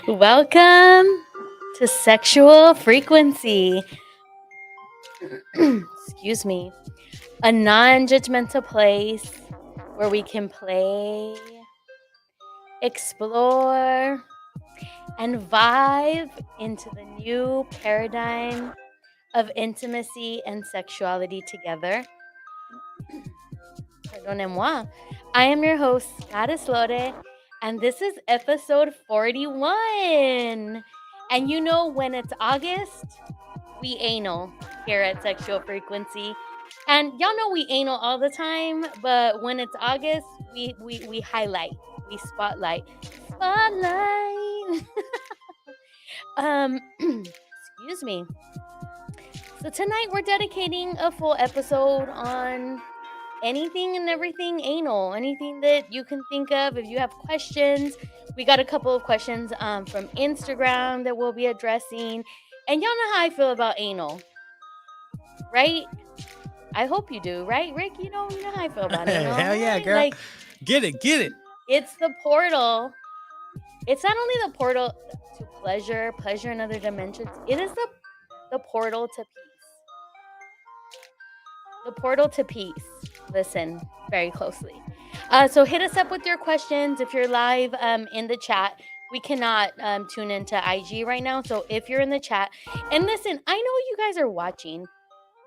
Welcome to Sexual Frequency. Excuse me. A non judgmental place where we can play, explore, and vibe into the new paradigm of intimacy and sexuality together. Perdonez-moi. I am your host, Goddess Lore, and this is episode 41. And you know, when it's August, we anal here at Sexual Frequency. And y'all know we anal all the time, but when it's August, we highlight, we spotlight. Spotlight. Excuse me. So tonight we're dedicating a full episode on anything and everything anal, anything that you can think of. If you have questions, we got a couple of questions from Instagram that we'll be addressing. And y'all know how I feel about anal, right? I hope you do, right, Rick? You know how I feel about anal. Hell yeah, right? girl. Like, Get it. it's the portal. It's not only the portal to pleasure in other dimensions. It is the portal to peace. The portal to peace. Listen very closely. So hit us up with your questions. If you're live in the chat, we cannot tune into IG right now. So if you're in the chat, and listen, I know you guys are watching.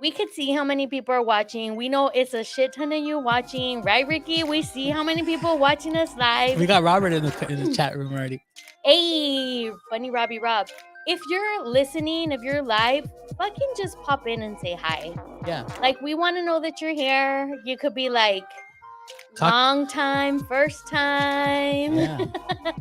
We could see how many people are watching. We know it's a shit ton of you watching, right, Ricky? We see how many people watching us live. We got Robert in the chat room already. Hey, funny Robbie Rob. If you're listening, if you're live, fucking just pop in and say hi. Yeah. Like, we want to know that you're here. You could be like, long time, first time. Yeah.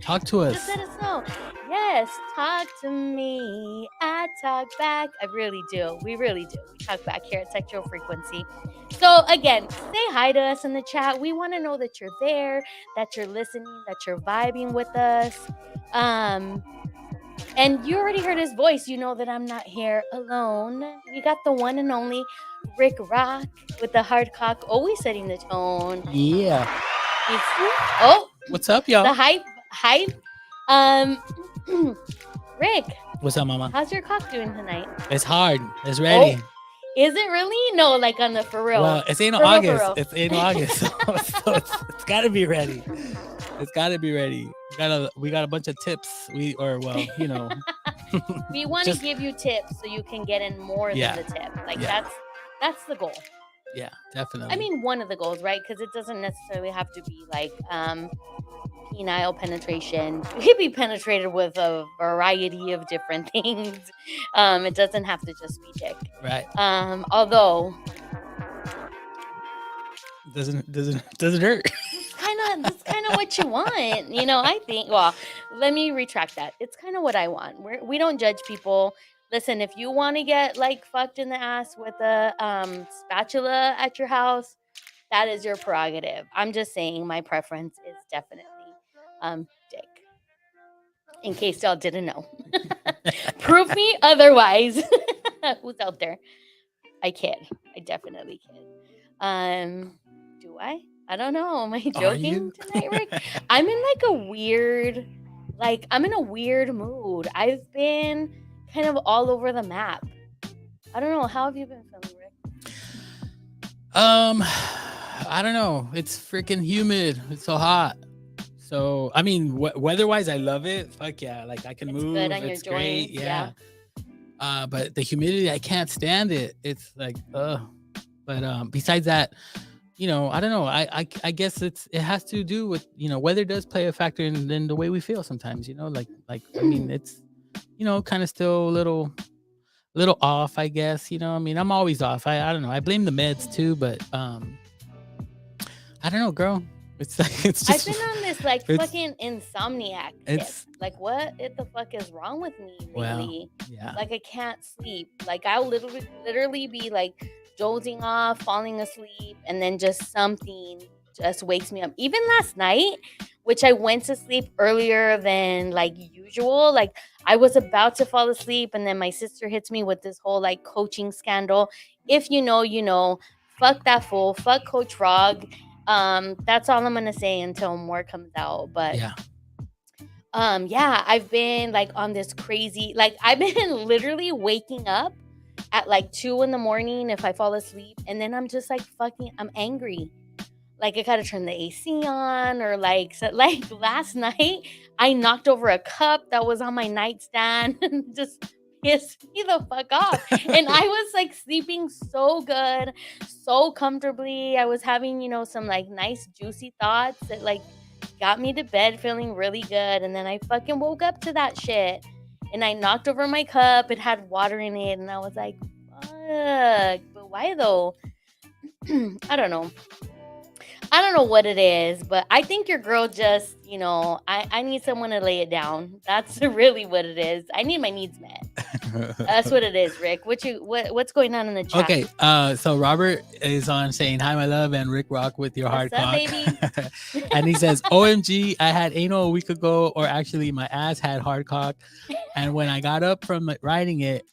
Talk to us. Just let us know. Yes, talk to me. I talk back. I really do. We really do. We talk back here at Sexual Frequency. So again, say hi to us in the chat. We want to know that you're there, that you're listening, that you're vibing with us. And you already heard his voice. You know that I'm not here alone. We got the one and only Rick Rock with the hard cock, always setting the tone. Yeah. What's up, y'all? The hype. Rick. What's up, mama? How's your cock doing tonight? It's hard. It's ready. Is it really? No, like on the for real. Well, it's anal August. It's anal August. So it's got to be ready. It's got to be ready. We got a bunch of tips. We want to give you tips so you can get in more than the tip. Like that's the goal. Yeah, definitely. I mean, one of the goals, right? Because it doesn't necessarily have to be like penile penetration. You can be penetrated with a variety of different things. It doesn't have to just be dick. Right. Although doesn't hurt. That's kind of what you want. I think, well, let me retract that. It's kind of what I want. We don't judge people. Listen, if you want to get like fucked in the ass with a spatula at your house, that is your prerogative. I'm just saying my preference is definitely dick. In case y'all didn't know. Prove me otherwise. Who's out there? I kid. I definitely kid. Do I? I don't know. Am I joking tonight, Rick? I'm in a weird mood. I've been kind of all over the map. I don't know. How have you been feeling, Rick? I don't know. It's freaking humid. It's so hot. So, I mean, weather-wise, I love it. Fuck yeah. Like, I can move. Good on it's your great. joints. Yeah. But the humidity, I can't stand it. It's like, But besides that, I don't know. I guess it has to do with, weather does play a factor in the way we feel sometimes, like, I mean, it's, kind of still a little off, I guess, I mean, I'm always off. I don't know. I blame the meds too, but, I don't know, girl. It's like, it's just, I've been on this like fucking insomniac tip. Like, what the fuck is wrong with me lately? Well, yeah. Like, I can't sleep. Like, I'll literally be like dozing off, falling asleep, and then just something just wakes me up. Even last night, which I went to sleep earlier than like usual. Like, I was about to fall asleep, and then my sister hits me with this whole like coaching scandal. If you know, you know. Fuck that fool. Fuck Coach Frog. That's all I'm gonna say until more comes out. But yeah. Yeah, I've been like on this crazy, like I've been literally waking up at like 2 in the morning if I fall asleep, and then I'm just like fucking, I'm angry. Like I gotta turn the AC on, or like so, like last night I knocked over a cup that was on my nightstand and just pissed me the fuck off. And I was like sleeping so good, so comfortably. I was having, some like nice juicy thoughts that like got me to bed feeling really good. And then I fucking woke up to that shit. And I knocked over my cup. It had water in it. And I was like, fuck. But why though? I don't know. I don't know what it is, but I think your girl just, I need someone to lay it down. That's really what it is. I need my needs met. That's what it is, Rick. What's going on in the chat? Okay, so Robert is on saying hi, my love, and Rick Rock with your hard What's up, cock. baby? And he says, "OMG, I had anal a week ago, or actually, my ass had hard cock, and when I got up from riding it,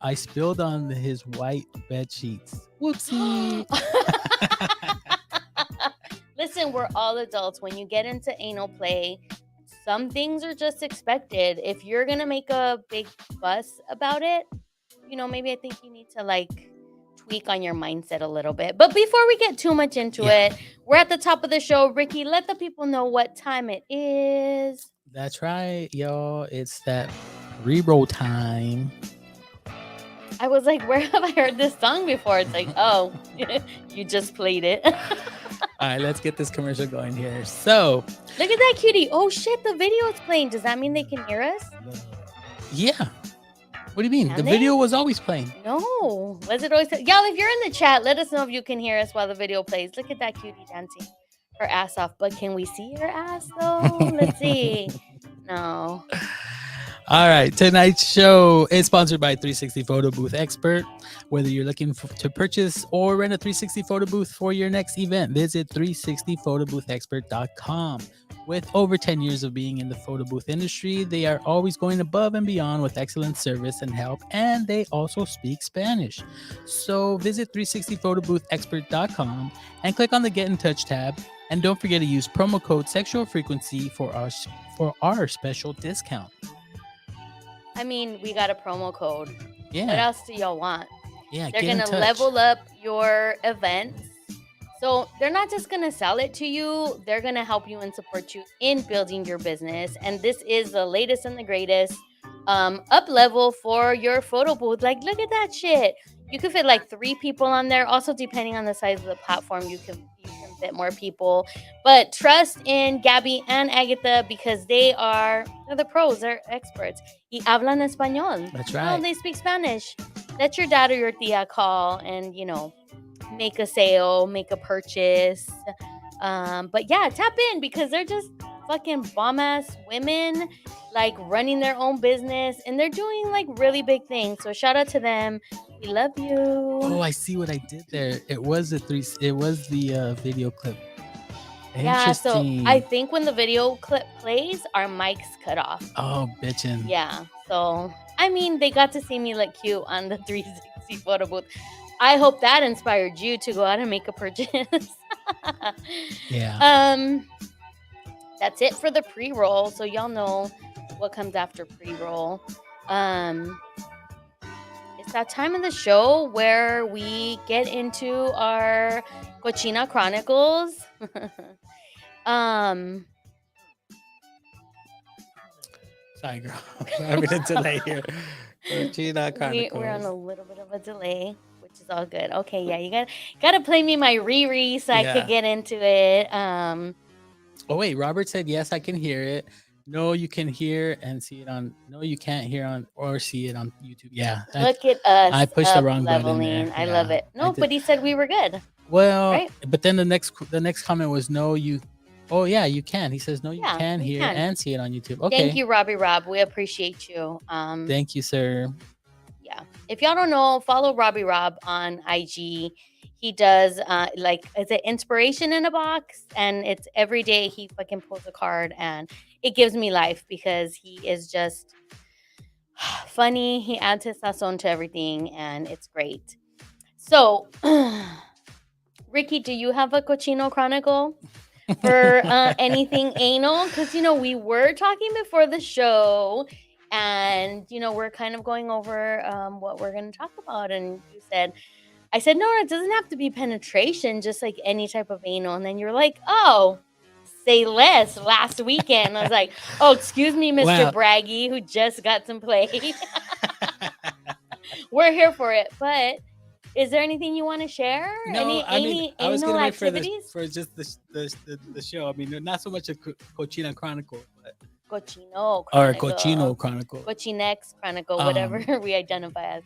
I spilled on his white bed sheets. Whoopsie." Listen, we're all adults. When you get into anal play, some things are just expected. If you're gonna make a big fuss about it, maybe I think you need to like tweak on your mindset a little bit. But before we get too much into it, we're at the top of the show. Ricky, let the people know what time it is. That's right, y'all. It's that re-roll time. I was like, where have I heard this song before? It's like, oh, you just played it. All right, let's get this commercial going here. So, look at that cutie. Oh shit, the video is playing. Does that mean they can hear us? Yeah. What do you mean? Can the they? video was always playing. No. Was it always? Y'all, if you're in the chat, let us know if you can hear us while the video plays. Look at that cutie dancing her ass off. But can we see her ass though? Let's see. No. All right, tonight's show is sponsored by 360 Photo Booth Expert. Whether you're looking to purchase or rent a 360 photo booth for your next event, visit 360photoboothexpert.com. With over 10 years of being in the photo booth industry, they are always going above and beyond with excellent service and help, and they also speak Spanish. So visit 360photoboothexpert.com and click on the Get in Touch tab, and don't forget to use promo code Sexual Frequency for our special discount. I mean, we got a promo code. Yeah. What else do y'all want? Yeah, they're going to level up your events. So they're not just going to sell it to you. They're going to help you and support you in building your business. And this is the latest and the greatest up level for your photo booth. Like, look at that shit. You could fit like 3 people on there. Also, depending on the size of the platform, you can fit more people. But trust in Gabby and Agatha because they're the pros. They're experts. Y hablan español. That's right. They speak Spanish. Let your dad or your tia call and, make a sale, make a purchase. But yeah, tap in because they're just fucking bomb ass women, like running their own business, and they're doing like really big things. So shout out to them. We love you. Oh, I see what I did there. It was the video clip. Yeah, so I think when the video clip plays, our mics cut off. Oh, bitchin'. Yeah, so I mean, they got to see me look cute on the 360 photo booth. I hope that inspired you to go out and make a purchase. Yeah. That's it for the pre-roll. So y'all know what comes after pre-roll. It's that time of the show where we get into our Cochina Chronicles. Sorry, girl. I'm in a delay here. Cochina Chronicles. We're on a little bit of a delay, which is all good. Okay, yeah, you gotta play me my Riri so I could get into it. Oh wait, Robert said yes, I can hear it. No, you can hear and see it on. No, you can't hear on or see it on YouTube. Yeah. Look at us. I pushed the wrong leveling. button. I love it. No, but he said we were good. Well, right? But then the next comment was no, you. Oh yeah, you can. He says no, you can hear and see it on YouTube. Okay. Thank you, Robbie Rob. We appreciate you. Thank you, sir. Yeah. If y'all don't know, follow Robbie Rob on IG. He does it's an inspiration in a box, and it's every day he fucking pulls a card, and it gives me life because he is just funny. He adds his sazon to everything, and it's great. So, Ricky, do you have a Cochino Chronicle? for anything anal? Because, we were talking before the show and, we're kind of going over what we're going to talk about. And I said, no, it doesn't have to be penetration, just like any type of anal. And then you're like, oh, say less last weekend. I was like, oh, excuse me, Mr. Well, Braggy, who just got some play. We're here for it. But is there anything you want to share? no, I mean, Any I was anal gonna wait for activities? for just the show. I mean, not so much a Cochina Chronicle, but Cochino or Chronicle. Cochino Chronicle. Cochinex Chronicle, whatever we identify as.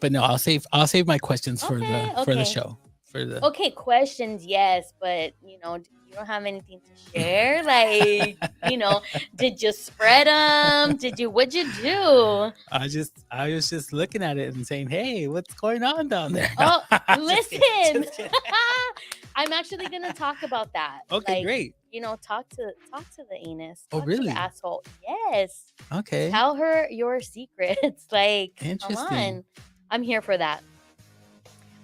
But no, I'll save my questions for the Okay. show. For the Okay, questions, yes, but you don't have anything to share. Like, did you spread them? What'd you do? I was just looking at it and saying, "Hey, what's going on down there?" Oh, Just kidding, listen. just kidding. I'm actually gonna talk about that. Okay, Like, great. talk to the anus. Oh, Talk to really? the asshole. Yes. Okay, Tell her your secrets. Like, come interesting. on. I'm here for that.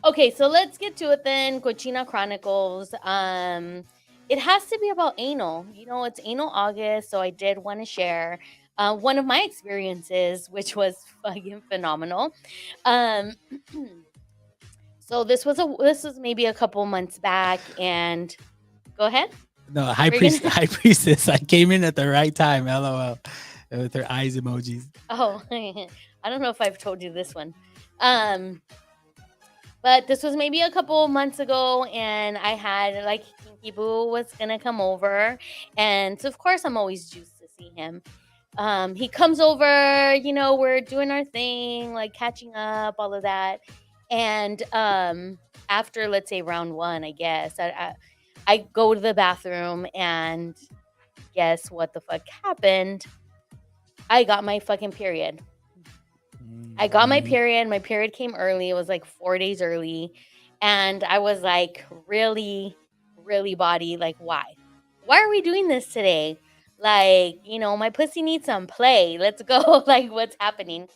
Okay, so let's get to it then. Cochina Chronicles. It has to be about anal. It's anal August, so I did want to share one of my experiences, which was fucking phenomenal. Um, so this was maybe a couple months back, and go ahead. No, We're high gonna- priestess. I came in at the right time. LOL, with her eyes emojis. Oh, I don't know if I've told you this one. But this was maybe a couple months ago, and I had like Kinky Boo was gonna come over, and so of course I'm always juiced to see him. He comes over, we're doing our thing, like catching up, all of that, and after let's say round one, I guess I go to the bathroom, and guess what the fuck happened? I got my fucking period. I got my period. My period came early. It was like 4 days early. And I was like, really, really body, like, why? Why are we doing this today? Like, my pussy needs some play. Let's go. Like, what's happening?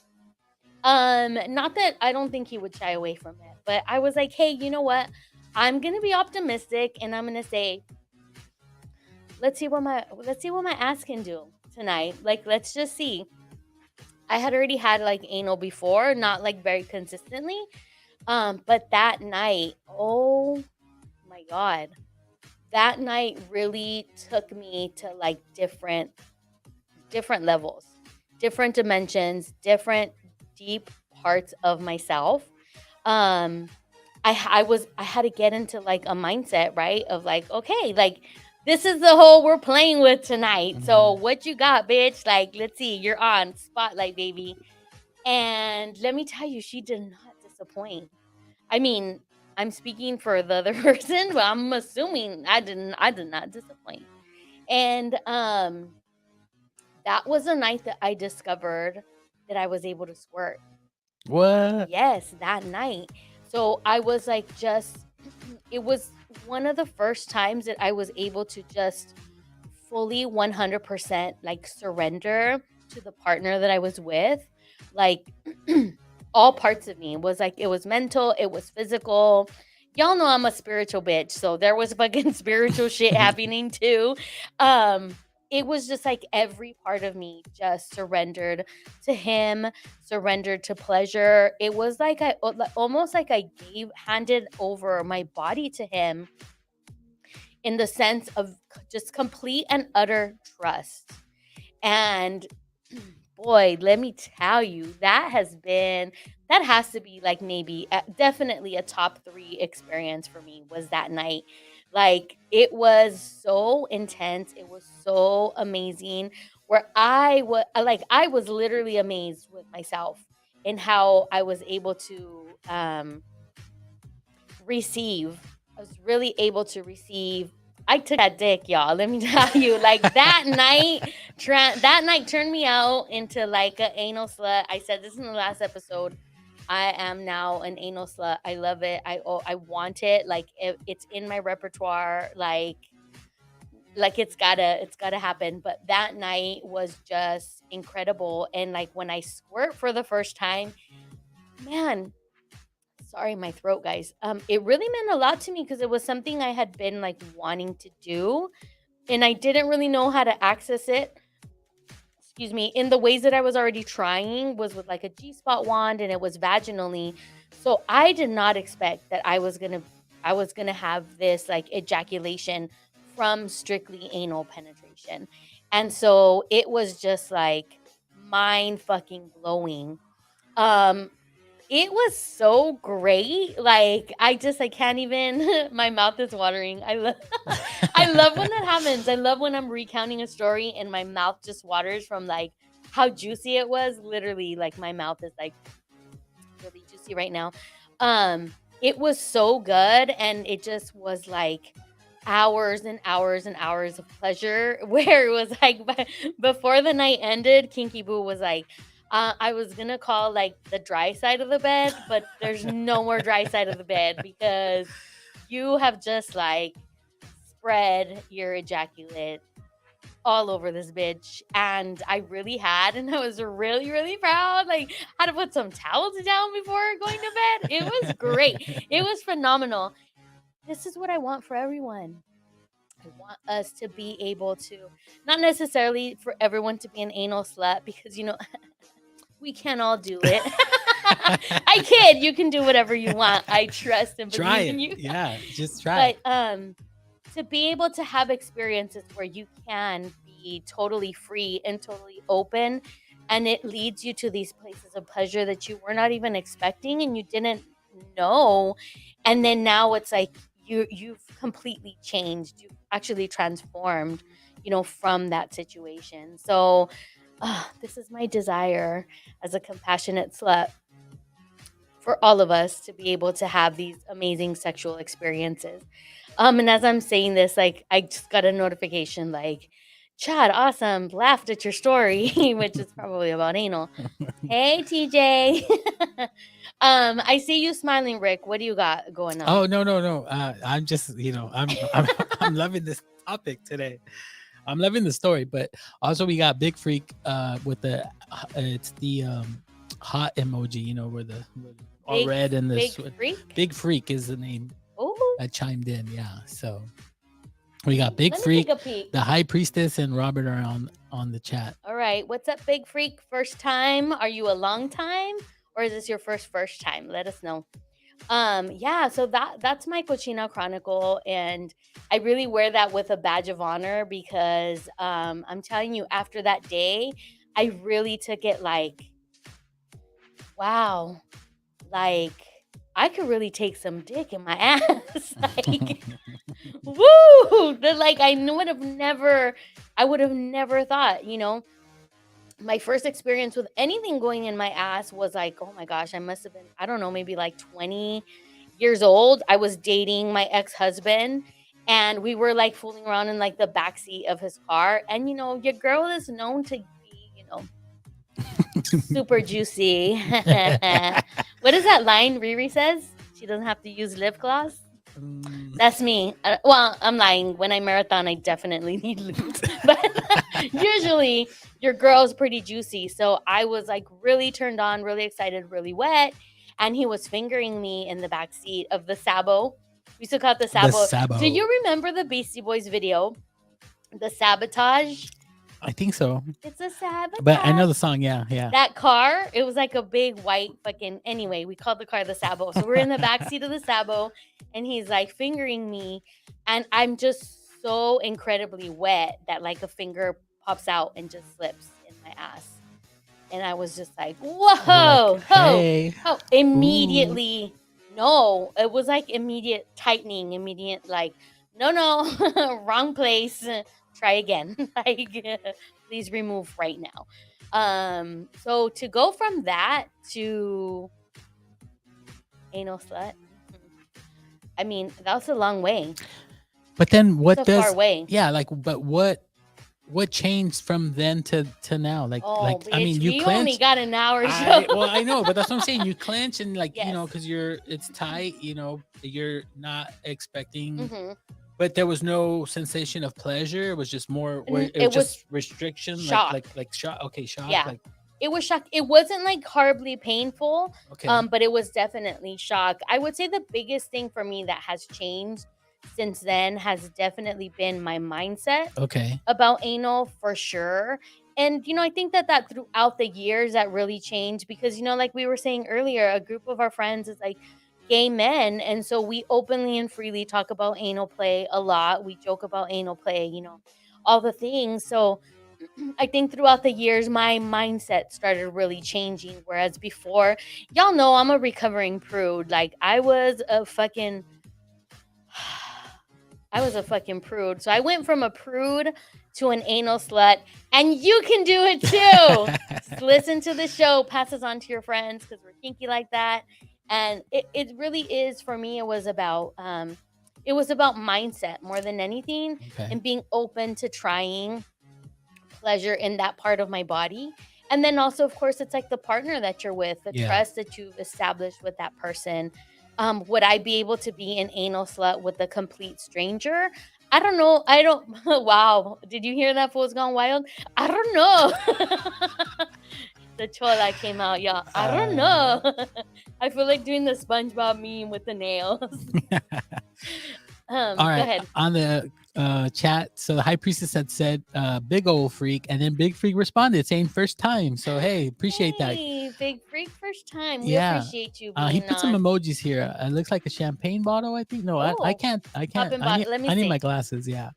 Not that I don't think he would shy away from it, but I was like, hey, you know what? I'm gonna be optimistic and I'm gonna say, let's see what my ass can do tonight. Like, let's just see. I had already had like anal before, not like very consistently. But that night, oh my God, that night really took me to like different levels, different dimensions, different deep parts of myself. I had to get into like a mindset, right? Of like, okay, like this is the hole we're playing with tonight. So what you got, bitch? Like, let's see, you're on spotlight, baby. And let me tell you, she did not disappoint. I mean, I'm speaking for the other person, but I'm assuming I did not disappoint. And that was the night that I discovered that I was able to squirt. What? Yes, that night. So I was like, it was one of the first times that I was able to just fully 100% like surrender to the partner that I was with. Like all parts of me was like, it was mental, it was physical. Y'all know I'm a spiritual bitch, so there was fucking spiritual shit happening too. It was just like every part of me just surrendered to him, surrendered to pleasure. It was like I almost like I handed over my body to him in the sense of just complete and utter trust. And boy, let me tell you, that has to be like maybe definitely a top 3 experience for me was that night. Like it was so intense. It was so amazing where I was literally amazed with myself in how I was able to receive. I was really able to receive. I took that dick, y'all. Let me tell you, like that night, that night turned me out into like an anal slut. I said this in the last episode. I am now an anal slut. I love it. I want it. Like it's in my repertoire. Like it's gotta happen. But that night was just incredible. And like when I squirt for the first time, man, Sorry, my throat, guys. It really meant a lot to me because it was something I had been like wanting to do, and I didn't really know how to access it. Excuse me, in the ways that I was already trying was with like a G spot wand, and it was vaginally. So I did not expect that I was gonna have this like ejaculation from strictly anal penetration. And so it was just like mind fucking blowing. Um it was so great. Like I can't even my mouth is watering. I love I love when that happens. I love when I'm recounting a story and my mouth just waters from like how juicy it was. Literally, like my mouth is like really juicy right now. Um, it was so good and it just was like hours and hours and hours of pleasure where it was like before the night ended, Kinky Boo was like, I was gonna call like the dry side of the bed, but there's no more dry side of the bed because you have just like spread your ejaculate all over this bitch. And I really had, and I was really, really proud. Like, had to put some towels down before going to bed. It was great. It was phenomenal. This is what I want for everyone. I want us to be able to, not necessarily for everyone to be an anal slut, because, we can all do it. I kid, you can do whatever you want. I trust and Try believe in it. you. Yeah, just try But it. to be able to have experiences where you can be totally free and totally open, and it leads you to these places of pleasure that you were not even expecting and you didn't know, and then now it's like you've completely changed, you've actually transformed, from that situation. So this is my desire as a compassionate slut for all of us to be able to have these amazing sexual experiences. And as I'm saying this, like I just got a notification like, Chad, awesome, laughed at your story, which is probably about anal. Hey TJ. I see you smiling, Rick. What do you got going on? Oh, no. I'm just, I'm loving this topic today. I'm loving the story, but also we got Big Freak with it's the hot emoji, where all Big, red and big this freak. Big Freak is the name Oh, that chimed in. Yeah, so we got Big let me Freak, take a peek. the High Priestess, and Robert are on the chat. All right, what's up, Big Freak? First time? Are you a long time, or is this your first time? Let us know. Yeah, so that's my Cochina Chronicle, and I really wear that with a badge of honor because I'm telling you, after that day, I really took it like, wow, like I could really take some dick in my ass. Like, woo! Like I would have never thought, my first experience with anything going in my ass was like, oh my gosh, I must have been, I don't know, maybe like 20 years old. I was dating my ex-husband and we were like fooling around in like the backseat of his car. And your girl is known to be, super juicy. What is that line Riri says? She doesn't have to use lip gloss. That's me. Well, I'm lying. When I marathon, I definitely need lube. But usually, your girl is pretty juicy. So I was like really turned on, really excited, really wet. And he was fingering me in the back seat of the Sabo. We still call it the Sabo. Sabo. Do you remember the Beastie Boys video? The Sabotage? I think so. It's a sabotage. But I know the song. Yeah. That car, it was like a big white fucking. Anyway, we called the car the Sabo. So we're in the back seat of the Sabo, and he's like fingering me, and I'm just so incredibly wet that like a finger pops out and just slips in my ass, and I was just like, whoa, Like, hey. immediately. Ooh. No, it was like immediate tightening, immediate like, no, wrong place. Try again. Like, please remove right now. So to go from that to anal slut, I mean, that was a long way. But then what It's a does? far way. Yeah, like, but what changed from then to now? Like, Bitch, I mean, we you only clenched. got an hour show. Well, I know, but that's what I'm saying. You clench and like, Yes. because it's tight. You're not expecting. Mm-hmm. But there was no sensation of pleasure. It was just more. It was just restriction. shock. Like shock. Okay, shock. Yeah. Like, it was shock. It wasn't like horribly painful, Okay. but it was definitely shock. I would say the biggest thing for me that has changed since then has definitely been my mindset Okay. about anal, for sure. And I think that throughout the years that really changed, because like we were saying earlier, a group of our friends is like gay men, and so we openly and freely talk about anal play a lot. We joke about anal play, all the things. So I think throughout the years my mindset started really changing, whereas before, y'all know I'm a recovering prude. Like I was a fucking prude. So I went from a prude to an anal slut, and you can do it too. Just listen to the show, pass this on to your friends, because we're kinky like that. And it really is, for me, it was about mindset more than anything, Okay. and being open to trying pleasure in that part of my body. And then also, of course, it's like the partner that you're with, the Yeah. trust that you've established with that person. Would I be able to be an anal slut with a complete stranger? I don't know. I don't. Wow. Did you hear that Fool's Gone Wild? I don't know. The chola came out, y'all. I don't know. I feel like doing the SpongeBob meme with the nails. All Go right. ahead. On the chat, so the high priestess had said big old freak, and then Big Freak responded saying first time. So hey, appreciate that. Hey, Big Freak, first time. We Yeah. appreciate you He being put some on. emojis here. It looks like a champagne bottle, I think. No, I Oh, can't. popping I bottle. Let me need see. my glasses. Yeah.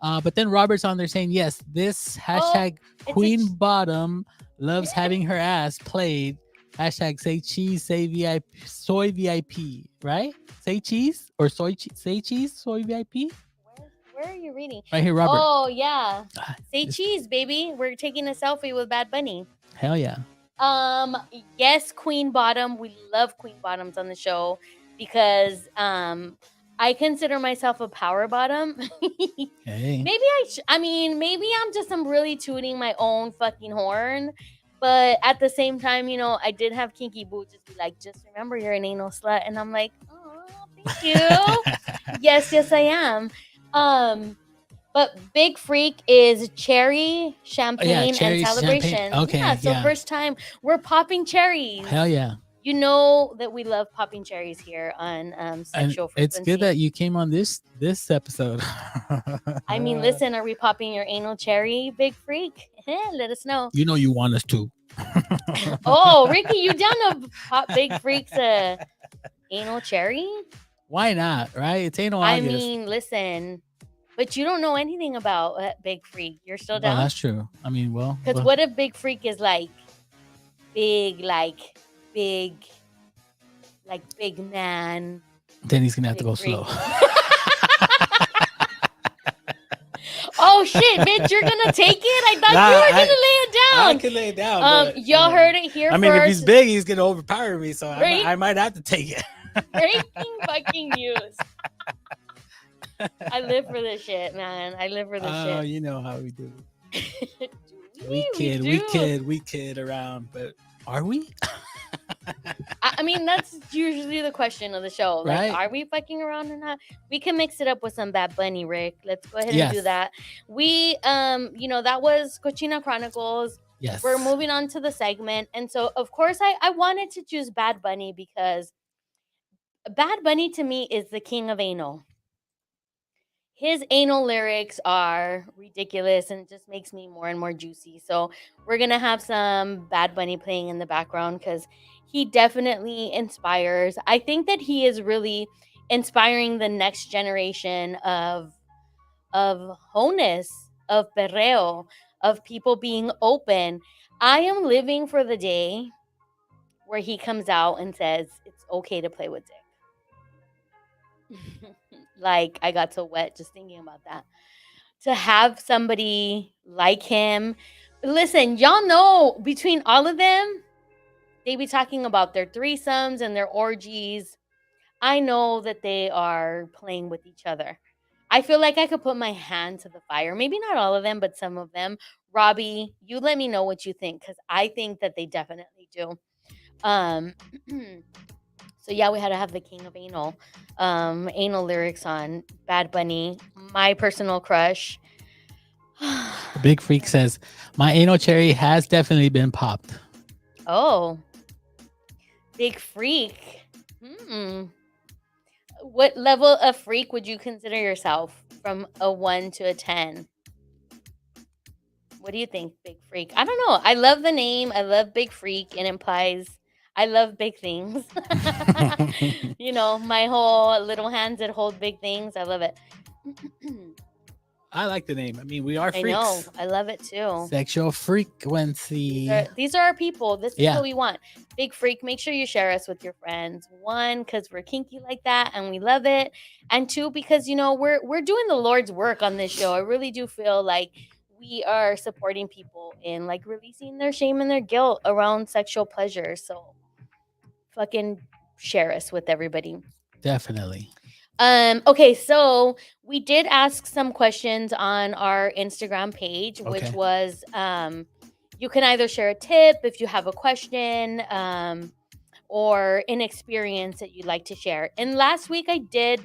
But then Robert's on there saying, yes, this hashtag it's a Queen Bottom loves having her ass played. Hashtag say cheese, say VIP, soy VIP, right? Say cheese or soy cheese, say cheese, soy VIP. Where are you reading? Right here, Robert. Oh, yeah. Say It's- cheese, baby. We're taking a selfie with Bad Bunny. Hell yeah. Yes, Queen Bottom. We love Queen Bottoms on the show because I consider myself a power bottom. Hey. Maybe I'm really tooting my own fucking horn. But at the same time, I did have Kinky Boo just be like, just remember you're an anal slut. And I'm like, oh, thank you. yes, I am. But Big Freak is cherry, champagne, cherry, and celebration. champagne. Okay, Yeah, so yeah. first time we're popping cherries. Hell yeah. You know that we love popping cherries here on Sexual And Frequency. it's good that you came on this episode. I mean, listen, are we popping your anal cherry, Big Freak? Let us know. You know you want us to. Oh, Ricky, you down to pop Big Freak's anal cherry? Why not? Right? It's anal I August. mean, listen, but you don't know anything about Big Freak. You're still down? Well, that's true. I mean, Because what if Big Freak is like big man? Then he's gonna have to Big go Freak. slow. Oh shit, bitch! You're gonna take it? I thought you were gonna lay it down. I can lay it down. Y'all heard it here. I mean, if he's big, he's gonna overpower me. So Right? I might have to take it. Breaking fucking news. I live for this shit, man. I live for this Oh, shit. you know how we do. We We kid around, but are we? I mean, that's usually the question of the show. Like, Right. are we fucking around or not? We can mix it up with some Bad Bunny, Rick. Let's go ahead and Yes. do that. We, that was Cochina Chronicles. Yes. We're moving on to the segment. And so, of course, I wanted to choose Bad Bunny because Bad Bunny to me is the king of anal. His anal lyrics are ridiculous and it just makes me more and more juicy. So we're going to have some Bad Bunny playing in the background because he definitely inspires. I think that he is really inspiring the next generation of wholeness, of perreo, of people being open. I am living for the day where he comes out and says it's okay to play with dick. Like, I got so wet just thinking about that. To have somebody like him. Listen, y'all know between all of them, they be talking about their threesomes and their orgies. I know that they are playing with each other. I feel like I could put my hand to the fire. Maybe not all of them, but some of them. Robbie, you let me know what you think, because I think that they definitely do. So yeah, we had to have the king of anal lyrics on Bad Bunny, my personal crush. Big Freak says, my anal cherry has definitely been popped. Oh, big freak. Hmm. What level of freak would you consider yourself from a 1 to a 10? What do you think, big freak? I don't know. I love the name. I love big freak. It implies I love big things. You know, my whole little hands that hold big things. I love it. I like the name. I mean, we are I know. freaks. I love it too. Sexual frequency. These are our people. This is Yeah. what we want. Big freak. Make sure you share us with your friends. One, because we're kinky like that and we love it. And two, because you know we're doing the Lord's work on this show. I really do feel like we are supporting people in like releasing their shame and their guilt around sexual pleasure. So fucking share us with everybody. Definitely. Okay, so we did ask some questions on our Instagram page, which Okay. was you can either share a tip if you have a question, or an experience that you'd like to share. And last week I did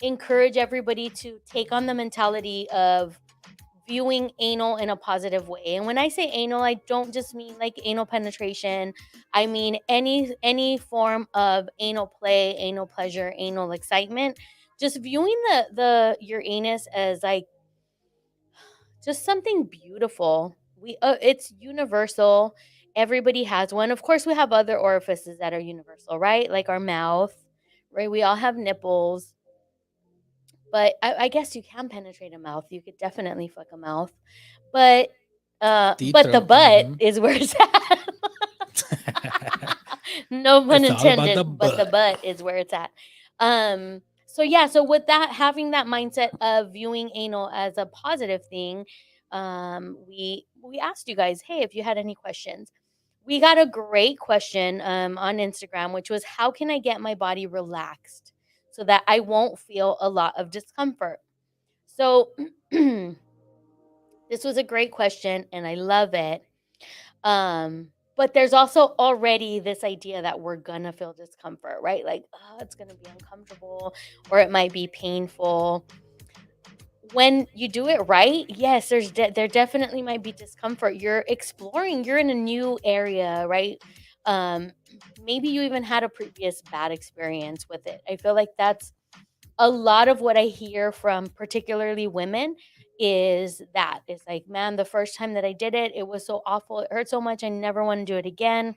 encourage everybody to take on the mentality of viewing anal in a positive way. And when I say anal, I don't just mean like anal penetration. I mean any form of anal play, anal pleasure, anal excitement. Just viewing the your anus as like just something beautiful. It's universal. Everybody has one. Of course, we have other orifices that are universal, right? Like our mouth, right? We all have nipples. But I guess you can penetrate a mouth. You could definitely fuck a mouth. But Deep but the throat. butt Mhm. is where it's at. No pun It's all about intended, the but the butt is where it's at. So yeah, so with that, having that mindset of viewing anal as a positive thing, we asked you guys, hey, if you had any questions. We got a great question on Instagram, which was how can I get my body relaxed so that I won't feel a lot of discomfort? So this was a great question and I love it. But there's also already this idea that we're gonna feel discomfort, right? Like, oh, it's gonna be uncomfortable or it might be painful. When you do it right, yes, there definitely might be discomfort. You're exploring, you're in a new area, right? Um, Maybe you even had a previous bad experience with it. I feel like that's a lot of what I hear from particularly women is that it's like, man, the first time that I did it, it was so awful. It hurt so much. I never want to do it again.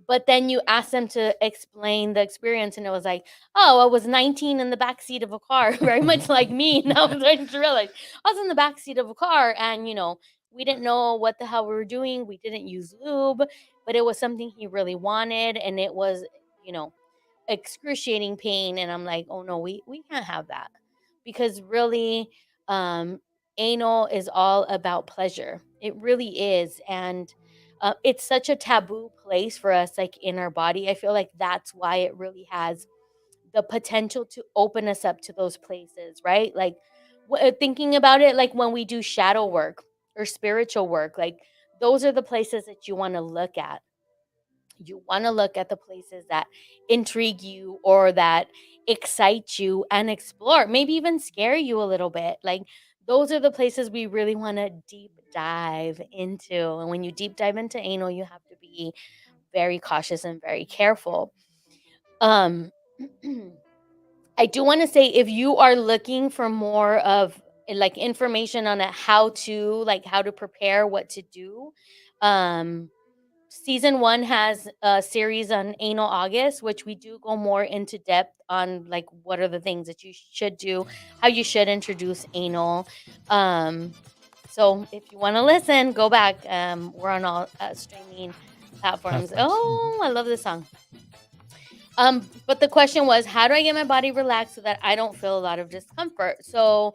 But then you ask them to explain the experience, and it was like, oh, I was 19 in the back seat of a car, very much like me. Now I'm starting to realize I was in the back seat of a car, and we didn't know what the hell we were doing. We didn't use lube, but it was something he really wanted, and it was, you know, excruciating pain. And I'm like, oh no, we can't have that because really, um, anal is all about pleasure. It really is, and it's such a taboo place for us, like in our body. I feel like that's why it really has the potential to open us up to those places, right? Like thinking about it, like when we do shadow work or spiritual work, like those are the places that you want to look at. You want to look at the places that intrigue you or that excite you and explore, maybe even scare you a little bit. Like those are the places we really want to deep dive into. And when you deep dive into anal, you have to be very cautious and very careful. Um I do want to say if you are looking for more of like information on how to prepare, what to do, um season 1 has a series on anal August, which we do go more into depth on like what are the things that you should do, how you should introduce anal. So if you want to listen, go back. We're on all streaming platforms. Platforms. Oh, I love this song. But the question was, how do I get my body relaxed so that I don't feel a lot of discomfort? So,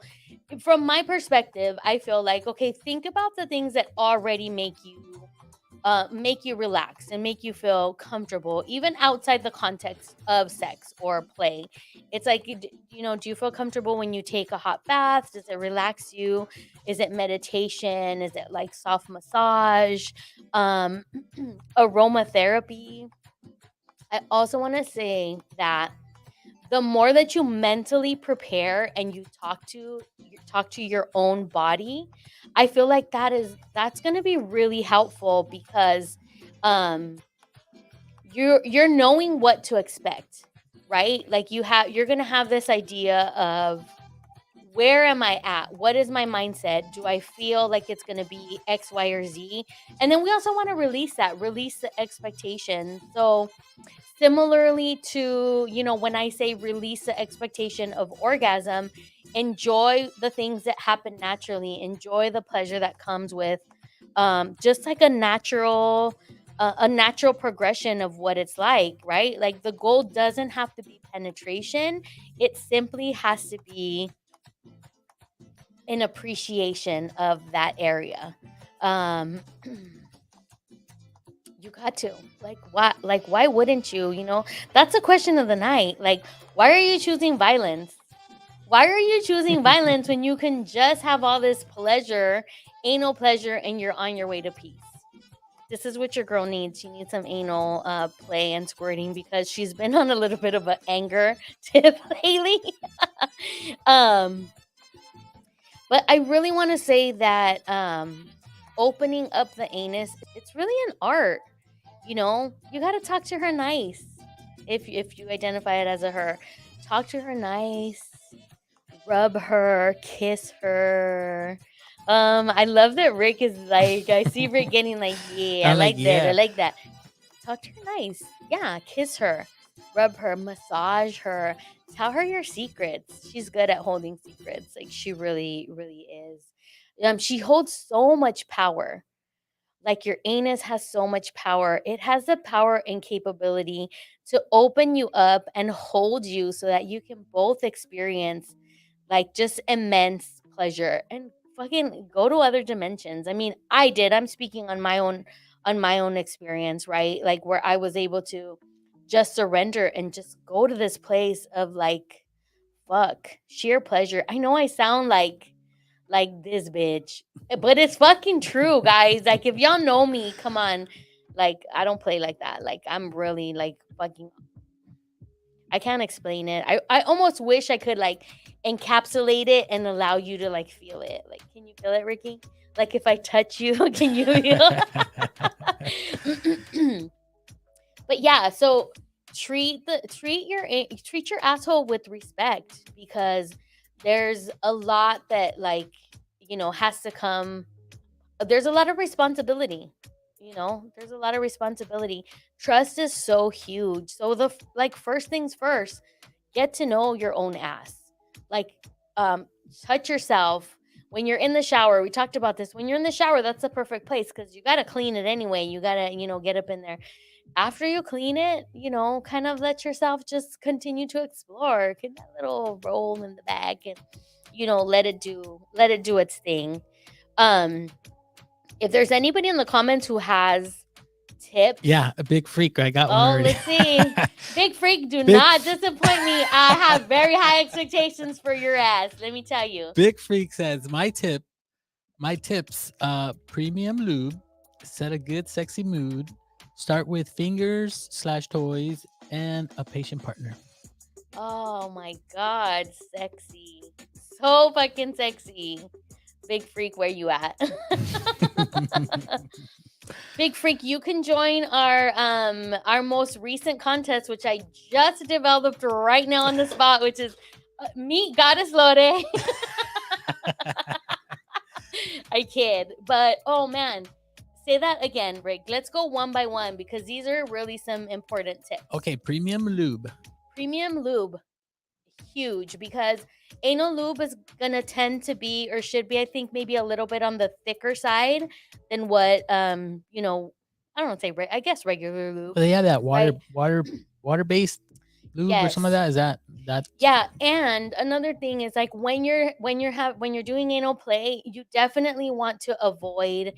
from my perspective, I feel like okay, think about the things that already make you relax and make you feel comfortable, even outside the context of sex or play. It's like, do you feel comfortable when you take a hot bath? Does it relax you? Is it meditation? Is it like soft massage? Um, Aromatherapy. I also want to say that the more that you mentally prepare and you talk to your own body, I feel like that's going to be really helpful because um you're knowing what to expect, right? Like you're going to have this idea of where am I at? What is my mindset? Do I feel like it's going to be X, Y, or Z? And then we also want to release the expectation. So, similarly to, when I say release the expectation of orgasm, enjoy the things that happen naturally, enjoy the pleasure that comes with just like a natural progression of what it's like, right? Like the goal doesn't have to be penetration, it simply has to be an appreciation of that area. Um you got to. Why wouldn't you? That's a question of the night. Like, why are you choosing violence? Why are you choosing violence when you can just have all this pleasure, anal pleasure, and you're on your way to peace? This is what your girl needs. She needs some anal play and squirting because she's been on a little bit of an anger tip lately. um But I really want to say that opening up the anus, it's really an art. You got to talk to her nice. If you identify it as a her, talk to her nice, rub her, kiss her. I love that Rick is like, I see Rick getting like, yeah, I I'm like, like that. I yeah. like that. Talk to her nice. Yeah, kiss her, rub her, massage her, tell her your secrets. She's good at holding secrets. Like she really, really is. She holds so much power. Like your anus has so much power. It has the power and capability to open you up and hold you so that you can both experience like just immense pleasure and fucking go to other dimensions. I mean, I did. I'm speaking on my own experience, right? Like where I was able to just surrender and just go to this place of like fuck, sheer pleasure. I know I sound like this bitch, but it's fucking true, guys. Like if y'all know me, come on. Like I don't play like that. Like I'm really like fucking I can't explain it. I almost wish I could like encapsulate it and allow you to like feel it. Like, can you feel it, Ricky? Like if I touch you, can you feel? But yeah, so treat your asshole with respect because there's a lot that like has to come. There's a lot of responsibility. There's a lot of responsibility. Trust is so huge. So like first things first, get to know your own ass. Like um touch yourself when you're in the shower. We talked about this. When you're in the shower, that's the perfect place because you got to clean it anyway. You got to, get up in there. After you clean it, kind of let yourself just continue to explore. Get that little roll in the back and let it do its thing. Um if there's anybody in the comments who has tips. Yeah, a big freak. I got one Oh, already. let's see. Big freak, do not disappoint me. I have very high expectations for your ass. Let me tell you. Big freak says my tips, premium lube, set a good sexy mood, start with fingers / toys, and a patient partner. Oh my god, sexy. So fucking sexy. Big freak, where you at? Big freak, you can join our most recent contest, which I just developed right now on the spot, which is Meet Goddess Lore. I kid, but oh man, say that again, Rick. Let's go one by one because these are really some important tips. Okay, premium lube. Premium lube, huge because anal lube is gonna tend to be or should be, I think, maybe a little bit on the thicker side than what I don't want to say. I guess regular lube. But they have that water-based lube or some of that. Is that? Yeah, and another thing is like when you're doing anal play, you definitely want to avoid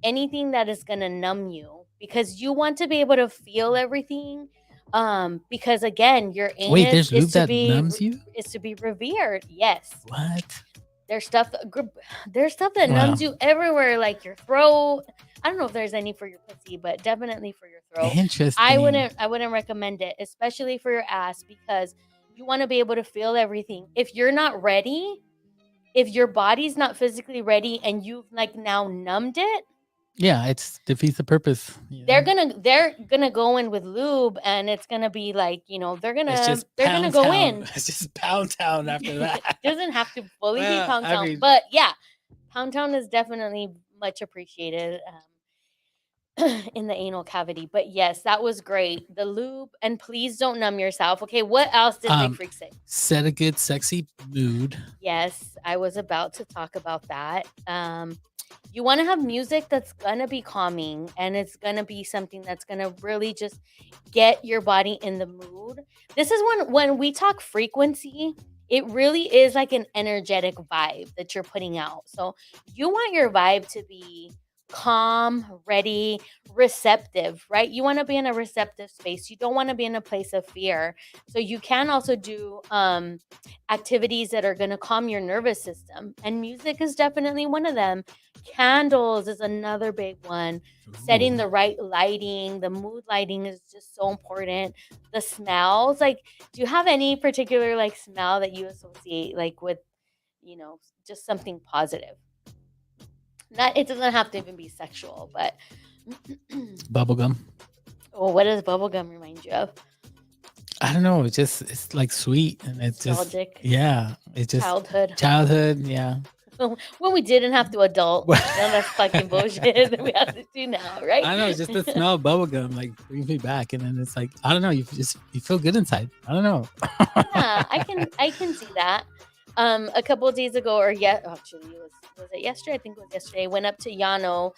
anything that is gonna numb you because you want to be able to feel everything. Because again, your anus there's lube that numbs you? Is to be revered. Yes. What? There's stuff that numbs you everywhere, like your throat. I don't know if there's any for your pussy, but definitely for your throat. Interesting. I wouldn't recommend it, especially for your ass, because You want to be able to feel everything. If you're not ready, if your body's not physically ready and you've like now numbed it, Yeah, it's defeats the purpose. they're gonna go in with lube, and it's gonna be like, they're gonna go in. It's just Pound Town after that. Doesn't have to fully be Well, Pound I Town, mean- but yeah, Pound Town is definitely much appreciated in the anal cavity. But yes, that was great. The lube, and please don't numb yourself. Okay, what else did Big Freak say? Set a good, sexy mood. Yes, I was about to talk about that. You want to have music that's gonna be calming, and it's gonna be something that's gonna really just get your body in the mood. This is when we talk frequency, it really is like an energetic vibe that you're putting out. So you want your vibe to be calm, ready, receptive, right? You want to be in a receptive space. You don't want to be in a place of fear. So you can also do activities that are going to calm your nervous system, and music is definitely one of them. Candles is another big one. Setting the right lighting, the mood lighting is just so important. The smells, like, do you have any particular like smell that you associate like with, just something positive? Not, it doesn't have to even be sexual, but Bubblegum. well, what does bubblegum remind you of? I don't know. It's like sweet, and it's Nostalgic. just, yeah. It's just Childhood. Yeah. When we didn't have to adult. Now that's fucking bullshit that we have to do now, right? I know. Just the smell of bubblegum like brings me back, and then it's like, I don't know. You feel good inside. I don't know. Yeah, I can see that. A couple of days ago, or actually, was it yesterday? I think it was yesterday. Went up to Yano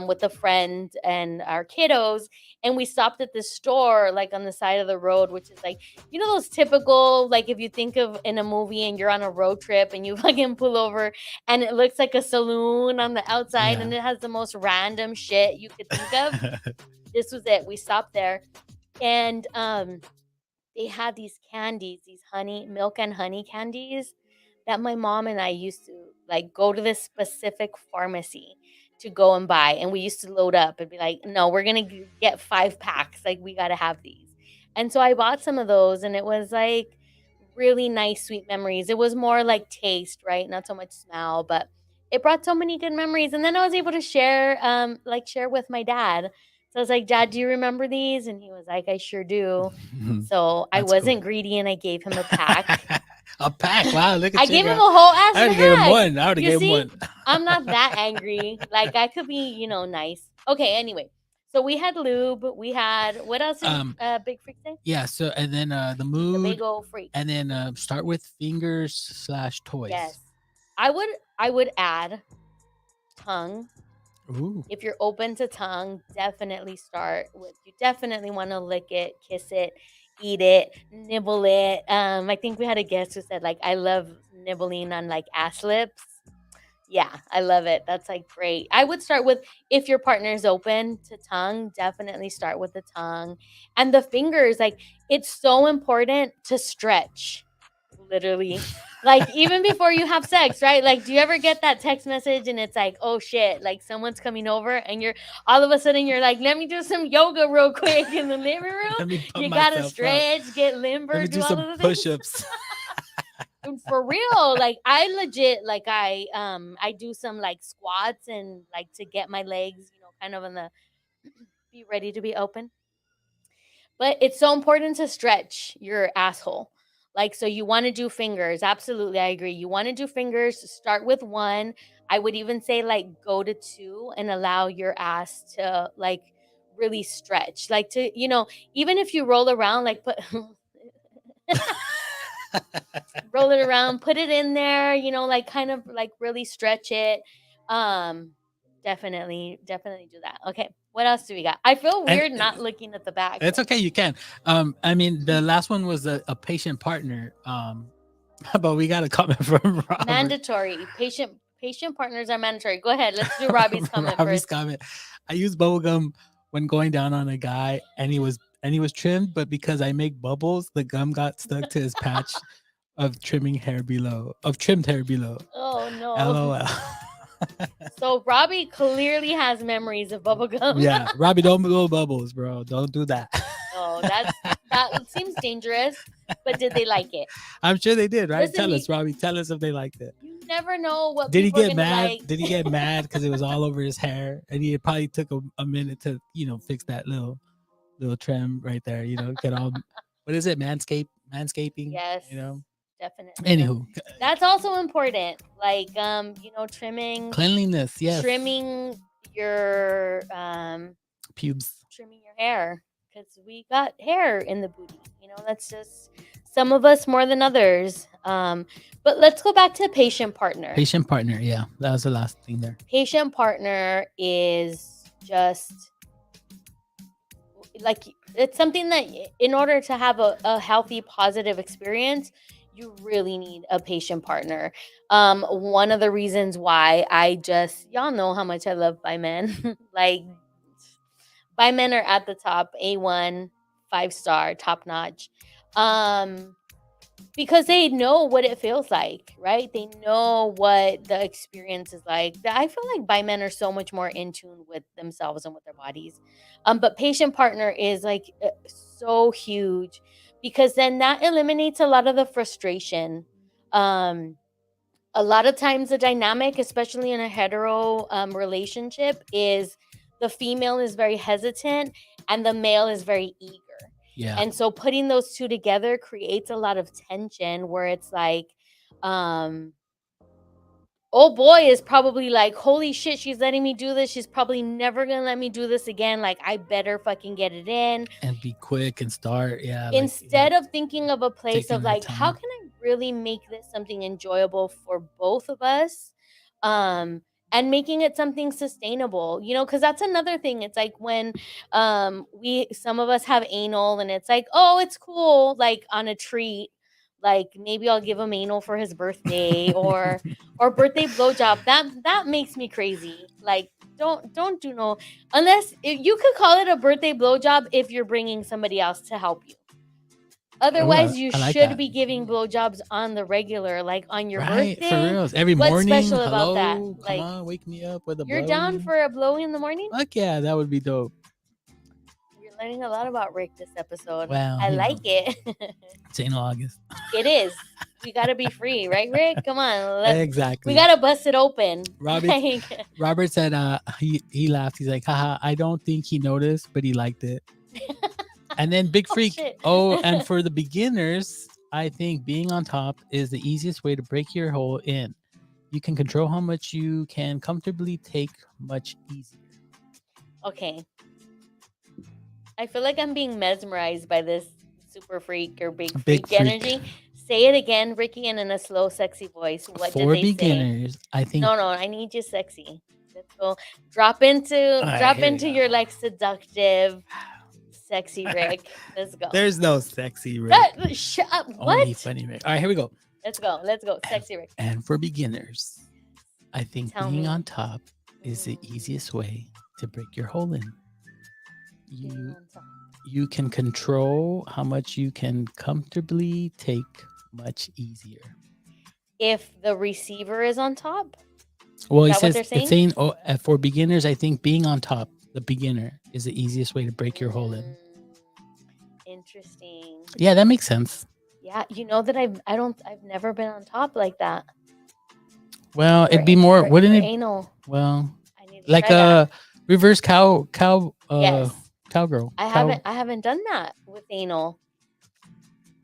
with a friend and our kiddos, and we stopped at this store like on the side of the road, which is like, those typical, like, if you think of in a movie and you're on a road trip and you fucking pull over and it looks like a saloon on the outside, and it has the most random shit you could think of. This was it. We stopped there, and they had these candies, these milk and honey candies, that my mom and I used to like go to this specific pharmacy to go and buy. And we used to load up and be like, no, we're going to get 5 packs. Like, we got to have these. And so I bought some of those, and it was like really nice, sweet memories. It was more like taste, right? Not so much smell, but it brought so many good memories. And then I was able to share with my dad. So I was like, Dad, do you remember these? And he was like, I sure do. So I wasn't greedy, and I gave him a pack. A pack? Wow, look at you. I gave him a whole ass pack. I would have gave him one. I'm not that angry. Like, I could be, nice. Okay, anyway. So we had lube. We had, what else did Big Freak say? Yeah, so, and then the mood. The big old freak. And then start with fingers/toys. Yes. I would add tongue. Ooh. If you're open to tongue, definitely start with, you definitely want to lick it, kiss it, eat it, nibble it. I think we had a guest who said, like, I love nibbling on like ass lips. Yeah, I love it. That's like great. I would start with, if your partner's open to tongue, definitely start with the tongue. And the fingers, like, it's so important to stretch, literally. Like, even before you have sex, right? Like, do you ever get that text message and it's like, oh shit, like someone's coming over, and you're all of a sudden you're like, let me do some yoga real quick in the living room. You gotta stretch, get limber, let me do some push-ups. For real, like, I legit, like, I do some like squats and like to get my legs, kind of be ready to be open. But it's so important to stretch your asshole. Like, so you want to do fingers. Absolutely, I agree. You want to do fingers. Start with 1. I would even say, like, go to 2 and allow your ass to, like, really stretch. Like, to, even if you roll around, like, put roll it around, put it in there, like, kind of like really stretch it. Definitely do that. Okay, what else do we got? I feel weird not looking at the back. It's okay, you can. I mean, the last one was a patient partner. But we got a comment from Robert. Mandatory. Patient partners are mandatory. Go ahead, let's do Robbie's comment first. Comment. I use bubblegum when going down on a guy, and he was trimmed, but because I make bubbles, the gum got stuck to his patch of trimmed hair below. Oh no. LOL. So Robbie clearly has memories of bubblegum. Yeah, Robbie, don't blow bubbles, bro. Don't do that. No, that seems dangerous. But did they like it? I'm sure they did, right? Listen, Tell us, Robbie. Tell us if they liked it. You never know what Did he people are get gonna mad? like. Did he get mad because it was all over his hair, and he probably took a minute to fix that little trim right there. Get all what is it? Manscaping. Yes, definitely. Anywho, that's also important. Like trimming, cleanliness. Yes. Trimming your pubes. Trimming your hair, because we got hair in the booty. That's just some of us more than others. But let's go back to patient partner. Patient partner, yeah, that was the last thing there. Patient partner is just like, it's something that in order to have a healthy, positive experience, you really need a patient partner. One of the reasons why y'all know how much I love By Men. Like, By Men are at the top, A1, 5-star, top notch. Because they know what it feels like, right? They know what the experience is like. I feel like By Men are so much more in tune with themselves and with their bodies. But patient partner is like so huge, because then that eliminates a lot of the frustration. A lot of times the dynamic, especially in a hetero relationship, is the female is very hesitant and the male is very eager. Yeah. And so putting those two together creates a lot of tension, where it's like, oh boy is probably like, holy shit, she's letting me do this. She's probably never gonna let me do this again. Like, I better fucking get it in and be quick and start. Yeah. Instead of thinking of a place of like, how can I really make this something enjoyable for both of us? And making it something sustainable, because that's another thing. It's like when some of us have anal, and it's like, oh, it's cool, like on a treat, like maybe I'll give him anal for his birthday or birthday blowjob. That makes me crazy. Like, don't do no, unless you could call it a birthday blowjob if you're bringing somebody else to help you. Otherwise, you should be giving blowjobs on the regular, like on your birthday. For reals. Every morning. What's special about that? Like, come on, wake me up with a blow. You're down for a blow in the morning? Fuck yeah, that would be dope. You're learning a lot about Rick this episode. Wow. I like it. It's anal August. It is. We gotta be free, right, Rick? Come on. Exactly. We gotta bust it open. Robert said he laughed. He's like, haha, I don't think he noticed, but he liked it. And then Big Freak. And for the beginners, I think being on top is the easiest way to break your hole in. You can control how much you can comfortably take much easier. Okay. I feel like I'm being mesmerized by this super freak or big freak energy. Say it again, Ricky, and in a slow, sexy voice. What did they say? For beginners, I think. No, I need you sexy. Let's go. Drop into your like seductive, sexy Rick. Let's go. There's no sexy Rick. Shut up. What? Only funny Rick. All right, here we go. Let's go. Sexy Rick. And for beginners, I think being on top is the easiest way to break your hole in. You can control how much you can comfortably take much easier. If the receiver is on top? Well, it's saying for beginners, I think being on top, the beginner, is the easiest way to break your hole in. Interesting. Yeah, that makes sense. Yeah, you know that I've never been on top like that. Well, it'd be more, wouldn't it? Anal. Well, like a reverse cow. Yes. Cowgirl. I haven't done that with anal.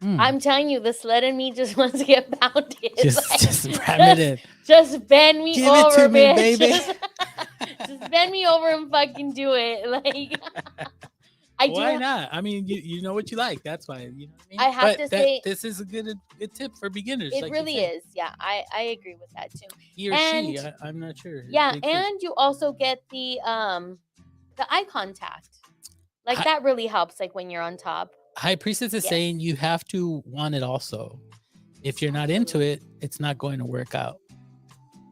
I'm telling you, the slut in me just wants to get pounded. Just ram it in. Just bend me Give over, it to bitch. me, baby. Just bend me over and fucking do it. Like, why not? I mean, you know what you like. That's why. You know what I mean? I have to say, this is a good tip for beginners. It really is. Yeah, I agree with that too. He or she, I'm not sure. Yeah, and you also get the eye contact. Like, that really helps, like, when you're on top. High Priestess is saying you have to want it also. If you're not into it, it's not going to work out.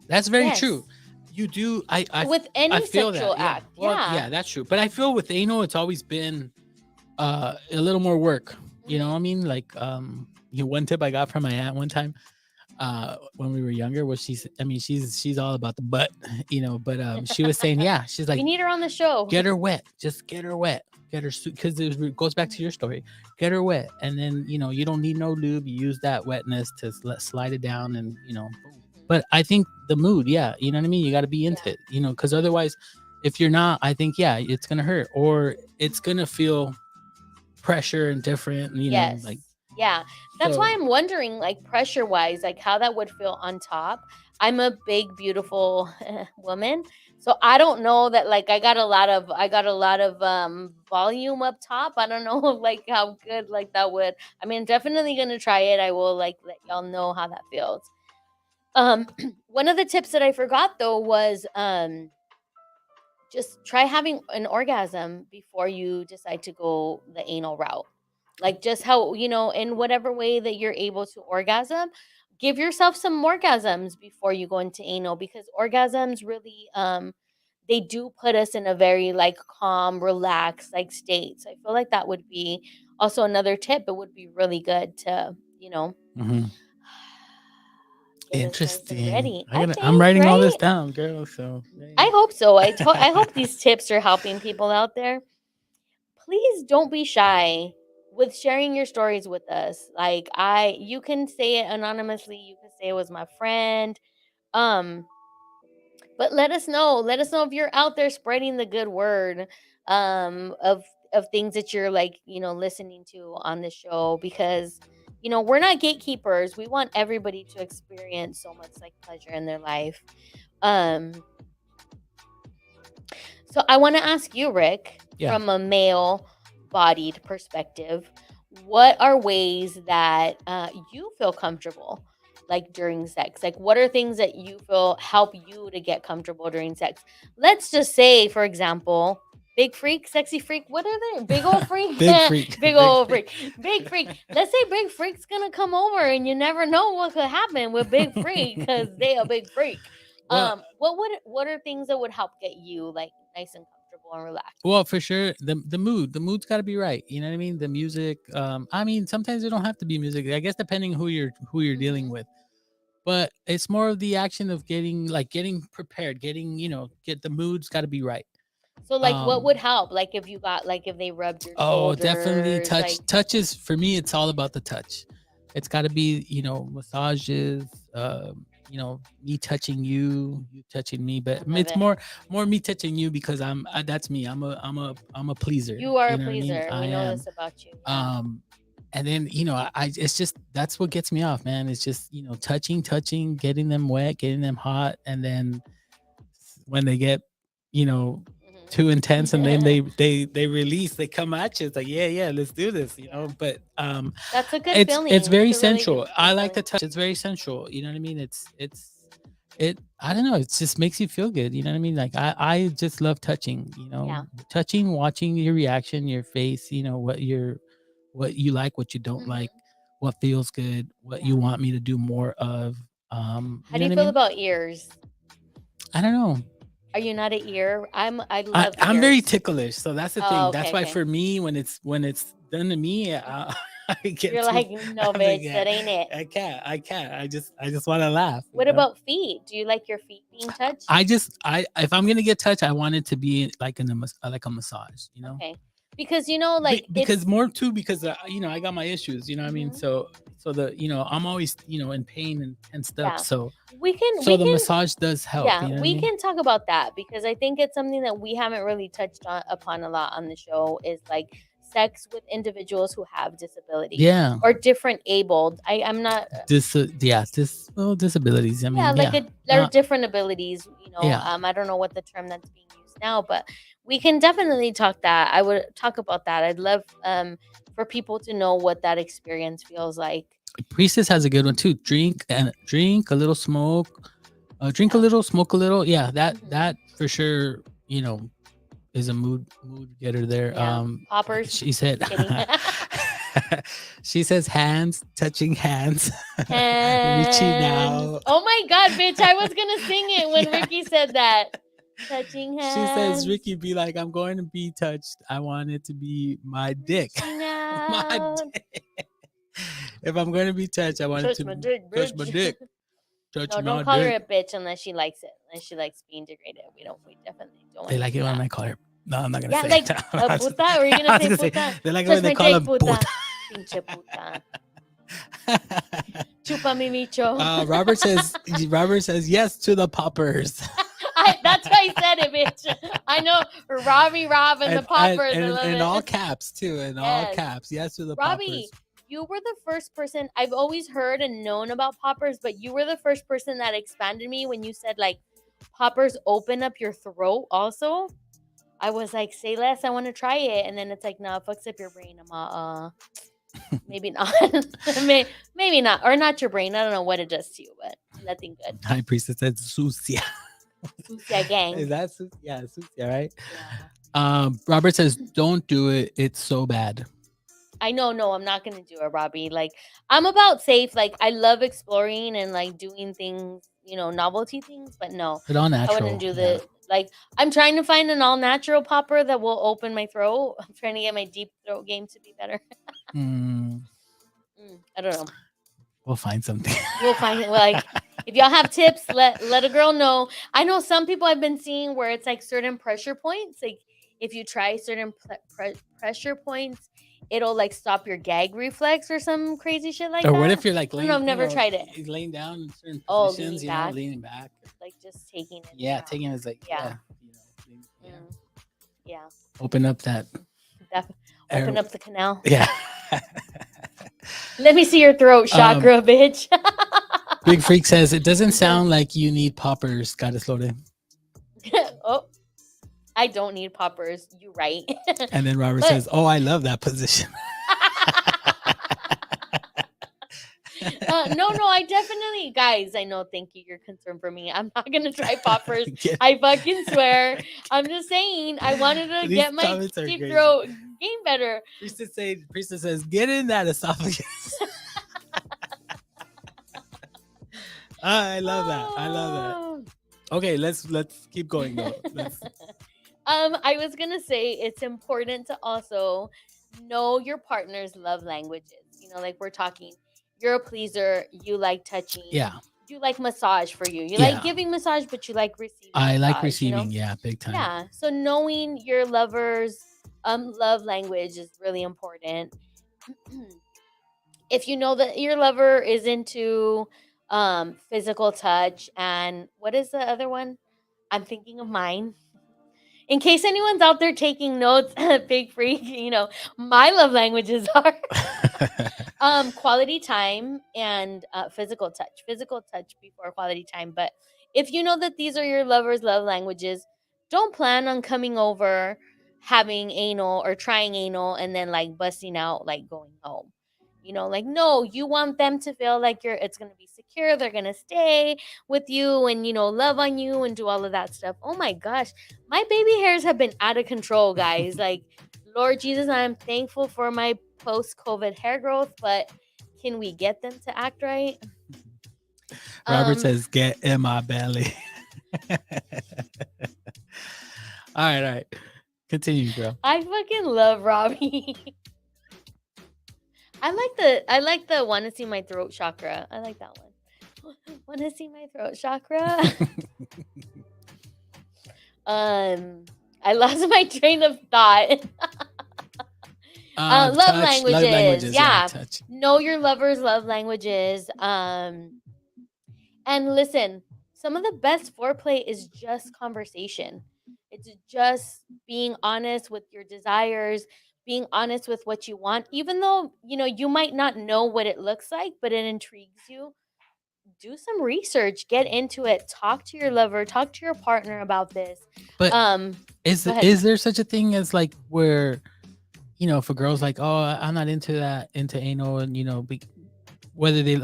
That's very true. You do. With any sexual act. Yeah. Well, yeah, that's true. But I feel with anal, it's always been a little more work. You know what I mean? Like, one tip I got from my aunt one time when we were younger was she's all about the butt, but she was saying, she's like, we need her on the show. Get her wet. Just get her wet. get her because it goes back to your story. Get her wet, and then you don't need no lube. You use that wetness to slide it down, and But I think the mood, yeah, you know what I mean. You got to be into it, because otherwise, if you're not, I think it's gonna hurt, or it's gonna feel pressure and different, Yes. like. Yeah. That's So, why I'm wondering, like, pressure wise, like how that would feel on top. I'm a big, beautiful woman. So I don't know that, like, I got a lot of volume up top. I don't know like how good like that would. I mean, definitely gonna try it. I will like let y'all know how that feels. Um one of the tips that I forgot though was just try having an orgasm before you decide to go the anal route. Like just how, in whatever way that you're able to orgasm, give yourself some orgasms before you go into anal because orgasms really they do put us in a very like calm, relaxed like state. So I feel like that would be also another tip. It would be really good to, mhm. get us nice and Interesting. ready. I I'm think, writing all this right? down, girl. So I hope so. I hope these tips are helping people out there. Please don't be shy with sharing your stories with us. Like you can say it anonymously, you can say it was my friend. Um but let us know. Let us know if you're out there spreading the good word of things that you're like, listening to on the show because we're not gatekeepers. We want everybody to experience so much like pleasure in their life. Um So I want to ask you, Rick, yeah. from a male bodied perspective, what are ways that you feel comfortable like during sex? Like, what are things that you feel help you to get comfortable during sex? Let's just say, for example, big freak, sexy freak. What are they? Big old freak? Big freak. Big old freak. Big freak. Let's say big freak's going to come over and you never know what could happen with big freak because they a big freak. Well, What are things that would help get you like nice and comfortable and relaxed? well, for sure, the mood's got to be right. You know what I mean? The music. I mean, sometimes it don't have to be music. I guess depending who you're dealing Mhm. with. But it's more of the action of getting prepared, get the mood's got to be right. So like what would Um, help? Like if you got like if they rubbed your oh, definitely shoulders, touch. like Touches for me. It's all about the touch. It's got to be massages. Me touching you, you touching me. But I love it's it. more me touching you because that's me. I'm a pleaser. You are You a know what I mean? pleaser. I We know am. this about you. Yeah. Um, and then it's just that's what gets me off, man. It's just touching, getting them wet, getting them hot, and then when they get you know too intense, and then Mhm. they release, they come at you. It's like, yeah, let's do this, Yeah. But That's a good it's feeling. It's very a really sensual. good I like feeling. the touch. It's very sensual. You know what I mean? It. I don't know. It just makes you feel good. You know what I mean? Like I just love touching. Yeah. Touching, watching your reaction, your face. What you like, what you don't like, Mhm. what feels good, what you Yeah. want me to do more of. How You do know you what I feel mean? about ears? I don't know. Are you not an ear? I love I'm very ears. ticklish, so that's the thing. Oh, That's okay, why okay. for me, when it's done to me, I get You're too. like, no, I'm like, bitch, yeah, that ain't it. I can't. I just want to laugh. What about feet? Do you like your feet being touched? I if I'm gonna get touched, I want it to be like like a massage. Okay. Because like Because it's more too, because I got my issues. You know what I mean? mhm, So the I'm always in pain and stuff. yeah. So We can so we the can massage does help. yeah, You know what I we mean? can talk about that because I think it's something that we haven't really touched upon a lot on the show is like sex with individuals who have disabilities Yeah. or different abled. I'm not Disabilities. I yeah, mean, like yeah. there are Uh, different abilities, yeah. I don't know what the term that's being used now, but we can definitely talk that. I would talk about that. I'd love for people to know what that experience feels like. Priestess has a good one too. Drink a little, smoke. Drink a Yeah. little, smoke a little. Yeah, that Hmm. that for sure. Is a mood getter there. Yeah. Poppers. She said. Just kidding. She says hands touching hands, reaching Hands. out. Oh my god, bitch, I was gonna sing it when Yeah. Ricky said that. Touching She says, hands. Ricky, be like, I'm going to be touched. I want it to be my dick. Reaching My out. dick. If I'm going to be touched, I want it Touch to my dick, touch my bitch. dick. Touch No, don't my call her dick. a bitch unless she likes it. Unless she likes being degraded. We definitely don't want They to like do it when that. I call her No, I'm not gonna Yeah, say like it. I was puta. Were you I gonna was say gonna say, puta? they like it Touch when they my call dick, him puta. puta. Pinche puta. Chupa mi micho. Robert says yes to the poppers. That's why I said it, bitch. I know Robbie Rob and the poppers. I love in it. all caps too. In all Yes. caps, yes to the Robbie, poppers. you were the first person. I've always heard and known about poppers, but you were the first person that expanded me when you said like poppers open up your throat also. I was like, say less, I want to try it. And then it's like, no, it fucks up your brain. I'm maybe not. Maybe not. Or not your brain. I don't know what it does to you, but nothing good. High priestess said sucia. Sucia gang. Is that sucia? Yeah, sucia, right? Yeah. Robert says, don't do it. It's so bad. I know, no, I'm not gonna do it, Robbie. Like, I'm about safe. Like, I love exploring and like doing things, novelty things. But no, But all I natural. wouldn't do the like. I'm trying to find an all natural popper that will open my throat. I'm trying to get my deep throat game to be better. I don't know. We'll find something. We'll find it. Like, if y'all have tips, let a girl know. I know some people I've been seeing where it's like certain pressure points. Like, if you try certain pressure points, it'll like stop your gag reflex or some crazy shit like Or that. what if you're like laying? I've never tried it. He's laying down in certain Oh, positions, leaning back. Like just taking it. Yeah, down. taking it as like Yeah. Open up that. Open up the canal. Yeah. Let me see your throat chakra, bitch. Big Freak says it doesn't sound like you need poppers. Gotta slow down. Oh, I don't need poppers. You right. And then Robert says, "Oh, I love that position." No, I definitely, guys. I know. Thank you. You're concerned for me. I'm not gonna try poppers. I fucking swear. I'm just saying. I wanted to get my deep throat game better. Priestess says, "Get in that esophagus." I love that. Okay, let's keep going though. I was gonna say it's important to also know your partner's love languages. Like we're talking. You're a pleaser. You like touching. Yeah. You like massage for you. You like giving massage, but you like receiving. I like receiving. Yeah, big time. Yeah. So knowing your lover's love language is really important. If you know that your lover is into physical touch, and what is the other one? I'm thinking of mine. In case anyone's out there taking notes, Big Freak, my love languages are quality time and physical touch. Physical touch before quality time. But if you know that these are your lover's love languages, don't plan on coming over, having anal or trying anal, and then like busting out, like going home. No, you want them to feel like it's going to be secure. They're going to stay with you and, love on you and do all of that stuff. Oh my gosh. My baby hairs have been out of control, guys. Like, Lord Jesus, I'm thankful for my post-COVID hair growth, but can we get them to act right? Robert says, "Get in my belly." All right. Continue, girl. I fucking love Robbie. I like the want to see my throat chakra. I like that one. Want to see my throat chakra? I lost my train of thought. Love languages. Yeah. Know your lover's love languages. And listen, some of the best foreplay is just conversation. It's just being honest with your desires, being honest with what you want, even though, you might not know what it looks like, but it intrigues you. Do some research, get into it, talk to your lover, talk to your partner about this. But is there such a thing as like where, if a girl's like, "Oh, I'm not into anal," and whether they,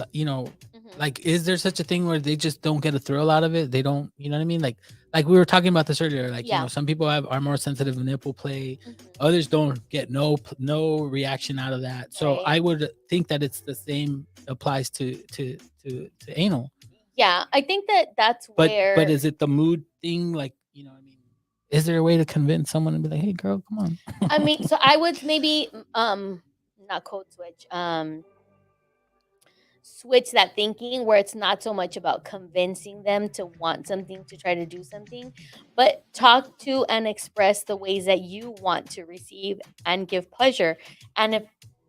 like, is there such a thing where they just don't get a thrill out of it? They don't, you know what I mean? Like we were talking about this earlier. Like, some people are more sensitive to nipple play. Others don't get no reaction out of that. So I would think that it's the same applies to anal. Yeah, I think that's where. But is it the mood thing? Like, I mean, is there a way to convince someone and be like, "Hey, girl, come on"? I mean, so I would maybe not code switch. switch that thinking where it's not so much about convincing them to want something, to try to do something, but talk to and express the ways that you want to receive and give pleasure. And if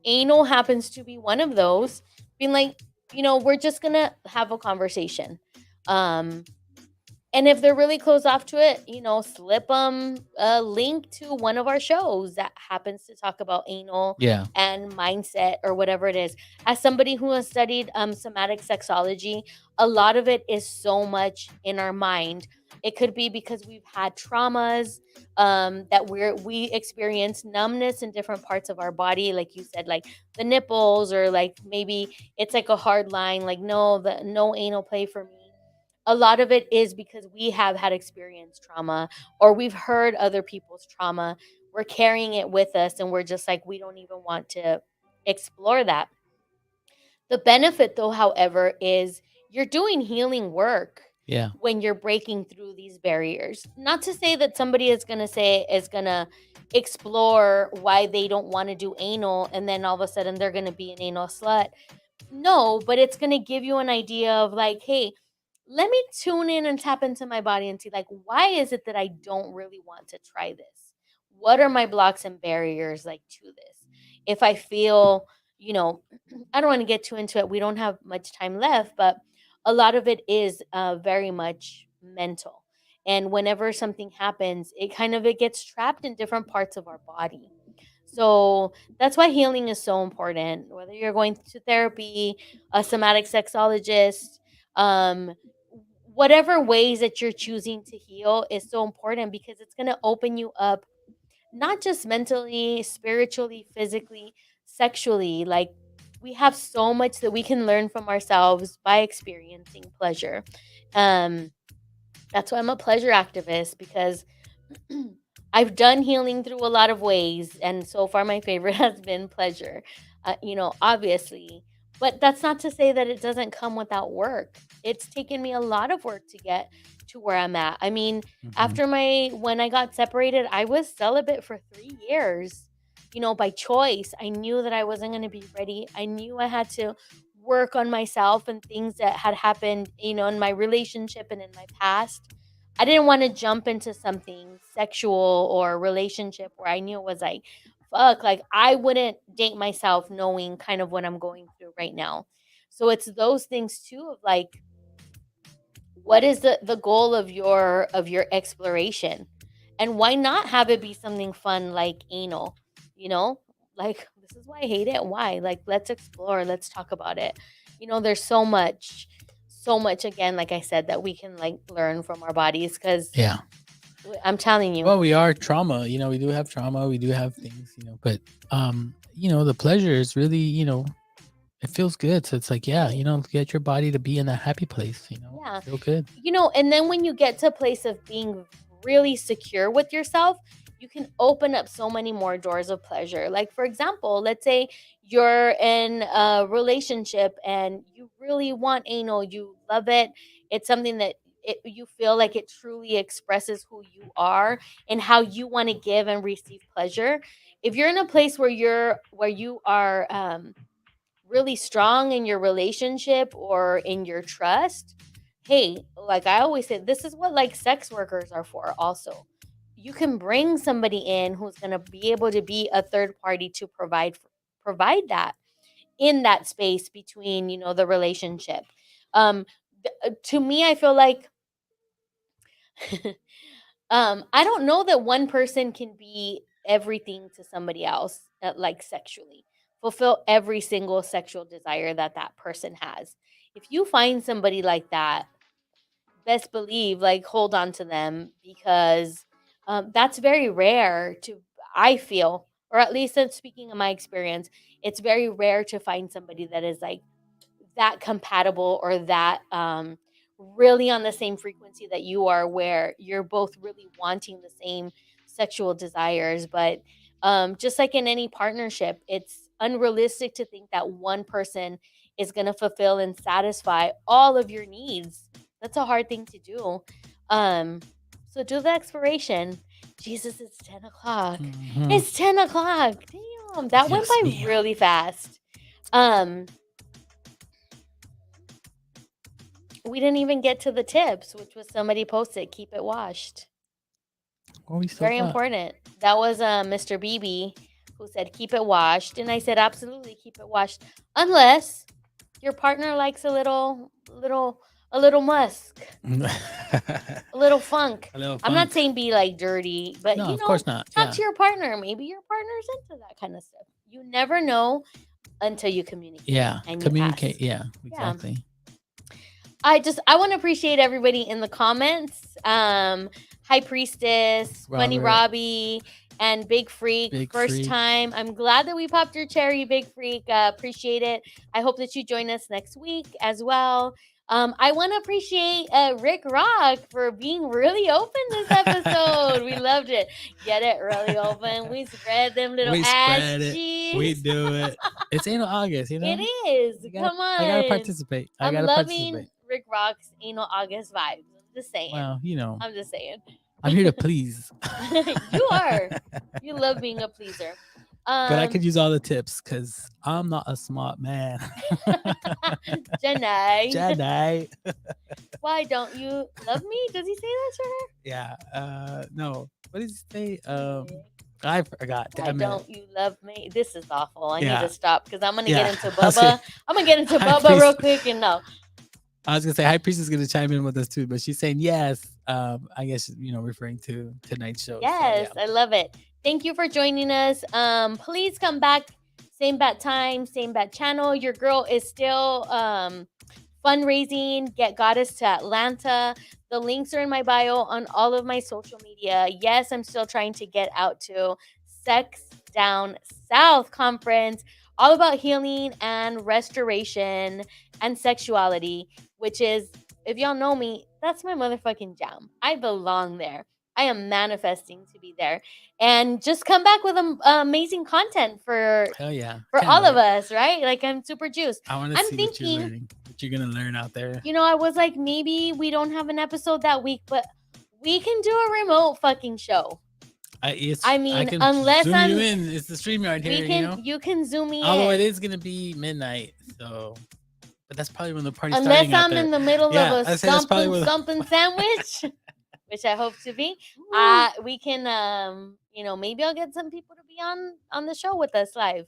anal happens to be one of those, being like, we're just gonna have a conversation. Um, and if they're really closed off to it, slip them a link to one of our shows that happens to talk about anal Yeah. and mindset or whatever it is. As somebody who has studied somatic sexology, a lot of it is so much in our mind. It could be because we've had traumas, that we experience numbness in different parts of our body, like you said, like the nipples, or like maybe it's like a hard line, like no anal play for me. A lot of it is because we have had experienced trauma, or we've heard other people's trauma. We're carrying it with us, and we're just like, we don't even want to explore that. The benefit, though, however, is you're doing healing work Yeah. when you're breaking through these barriers. Not to say that somebody is going to explore why they don't want to do anal, and then all of a sudden they're going to be an anal slut. No, but it's going to give you an idea of like, hey, let me tune in and tap into my body and see, like, why is it that I don't really want to try this? What are my blocks and barriers like to this? If I feel, you know, I don't want to get too into it. We don't have much time left, but a lot of it is very much mental. And whenever something happens, it gets trapped in different parts of our body. So that's why healing is so important. Whether you're going to therapy, a somatic sexologist, um, whatever ways that you're choosing to heal is so important, because it's going to open you up, not just mentally, spiritually, physically, sexually. Like, we have so much that we can learn from ourselves by experiencing pleasure. Um, that's why I'm a pleasure activist, because I've done healing through a lot of ways, and so far my favorite has been pleasure. Obviously, but that's not to say that it doesn't come without work. It's taken me a lot of work to get to where I'm at. I mean, Mhm. after when I got separated, I was celibate for 3 years. By choice. I knew that I wasn't going to be ready. I knew I had to work on myself and things that had happened, in my relationship and in my past. I didn't want to jump into something sexual or relationship where I knew it was like, fuck, like I wouldn't date myself knowing kind of what I'm going through right now. So it's those things too, of like, what is the goal of your exploration? And why not have it be something fun like anal, you know? Like, this is why I hate it. Why? Like, let's explore, let's talk about it. There's so much, again, like I said, that we can like learn from our bodies, cuz Yeah. I'm telling you. Well, we are trauma. We do have trauma. We do have things. But the pleasure is really, it feels good. So it's like, yeah, get your body to be in that happy place. Yeah. Feel good. And then when you get to a place of being really secure with yourself, you can open up so many more doors of pleasure. Like, for example, let's say you're in a relationship and you really want anal, you love it. It's something that you feel like it truly expresses who you are and how you want to give and receive pleasure. If you're in a place where you are really strong in your relationship or in your trust, hey, like I always say, this is what like sex workers are for also. You can bring somebody in who's going to be able to be a third party to provide that in that space between, the relationship. Um to me, I feel like I don't know that one person can be everything to somebody else, like sexually, fulfill every single sexual desire that that person has. If you find somebody like that, best believe, like, hold on to them, because that's very rare to, I feel, or at least in speaking of my experience, it's very rare to find somebody that is like that compatible, or that really on the same frequency that you are, where you're both really wanting the same sexual desires. But just like in any partnership, it's unrealistic to think that one person is going to fulfill and satisfy all of your needs. That's a hard thing to do. um so do the exploration. Jesus, it's 10 o'clock. Mhm. It's 10 o'clock. Damn, that went Yes, by ma'am. really fast. um we didn't even get to the tips, which was somebody posted, keep it washed. Well, we still Very got- important. That was Mr. BB who said keep it washed, and I said absolutely keep it washed, unless your partner likes a little musk, a little funk. A little I'm not funk. saying be like dirty, but No, you of know, course not. talk Yeah. to your partner. Maybe your partner's into that kind of stuff. You never know until you communicate. Yeah. and you Communicate. ask. Yeah. Exactly. I want to appreciate everybody in the comments. High Priestess, Funny Robert. Robbie, and Big Freak. Big First Freak. time. I'm glad that we popped your cherry, Big Freak. Appreciate it. I hope that you join us next week as well. I want to appreciate Rick Rock for being really open this episode. We loved it. Get it really open. We spread them little We ass spread it. cheeks. We do it. It's anal August, you know? It is. You gotta- Come on. I gotta participate. I I'm gotta loving participate. Rick Rock's anal August vibes. I'm just saying. Well, you know, I'm just saying. I'm here to please. You are. You love being a pleaser. But I could use all the tips because I'm not a smart man. Janae. Jedi. Why don't you love me? Does he say that to her? Yeah. No. What did he say? I forgot. Why Damn it. don't you love me? This is awful. I Yeah. need to stop because I'm gonna Yeah. get into I'll say- Bubba. I'm gonna get into High Bubba Priest- real quick and no. I was gonna say High Priest is gonna chime in with us too, but she's saying yes. I guess referring to tonight's show. so, Yes, yeah. I love it. Thank you for joining us. Please come back. Same bat time, same bat channel. Your girl is still fundraising. Get Goddess to Atlanta. The links are in my bio on all of my social media. Yes, I'm still trying to get out to Sex Down South Conference, all about healing and restoration and sexuality, which is, if y'all know me, that's my motherfucking jam. I belong there. I am manifesting to be there. And just come back with amazing content for Hell yeah. for Can't all of wait. us, right? Like I'm super juiced. I want to I'm see what you're thinking- learning, what you're gonna learn out there. I was like, maybe we don't have an episode that week, but we can do a remote fucking show. I mean, can unless zoom I'm- you in. It's the StreamYard here, We can, you can zoom me Although it in. is gonna be midnight, so but that's probably when the party's Unless starting out I'm there. in the middle Yeah, of a I'd say that's probably where something the- sandwich, which I hope to be. We can, maybe I'll get some people to be on the show with us live,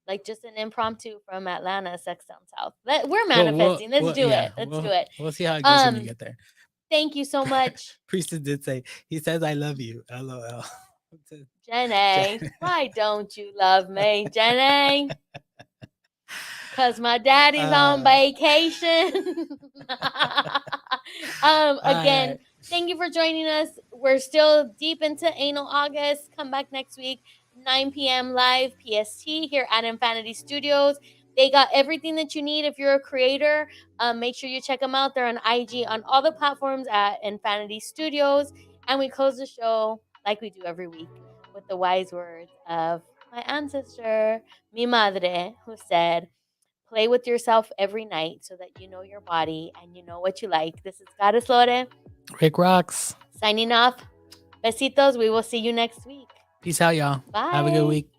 like just an impromptu from Atlanta, Sex Down South. We're manifesting. Let's do it. Let's do it. We'll see how it goes when we Um, get there. Thank you so much, Priestess did say he says I love you. LOL. Jenny. Why don't you love me, Jenny? Because my daddy's on vacation. Again, Alright. thank you for joining us. We're still deep into Anal August. Come back next week, 9 p.m. live PST here at Infinity Studios. They got everything that you need if you're a creator. Make sure you check them out. They're on IG on all the platforms at Infinity Studios. And we close the show like we do every week with the wise words of my ancestor, mi madre, who said, play with yourself every night so that you know your body and you know what you like. This is Goddess Lore Rick rocks. signing off. Besitos. We will see you next week. Peace out, y'all. Bye. Have a good week.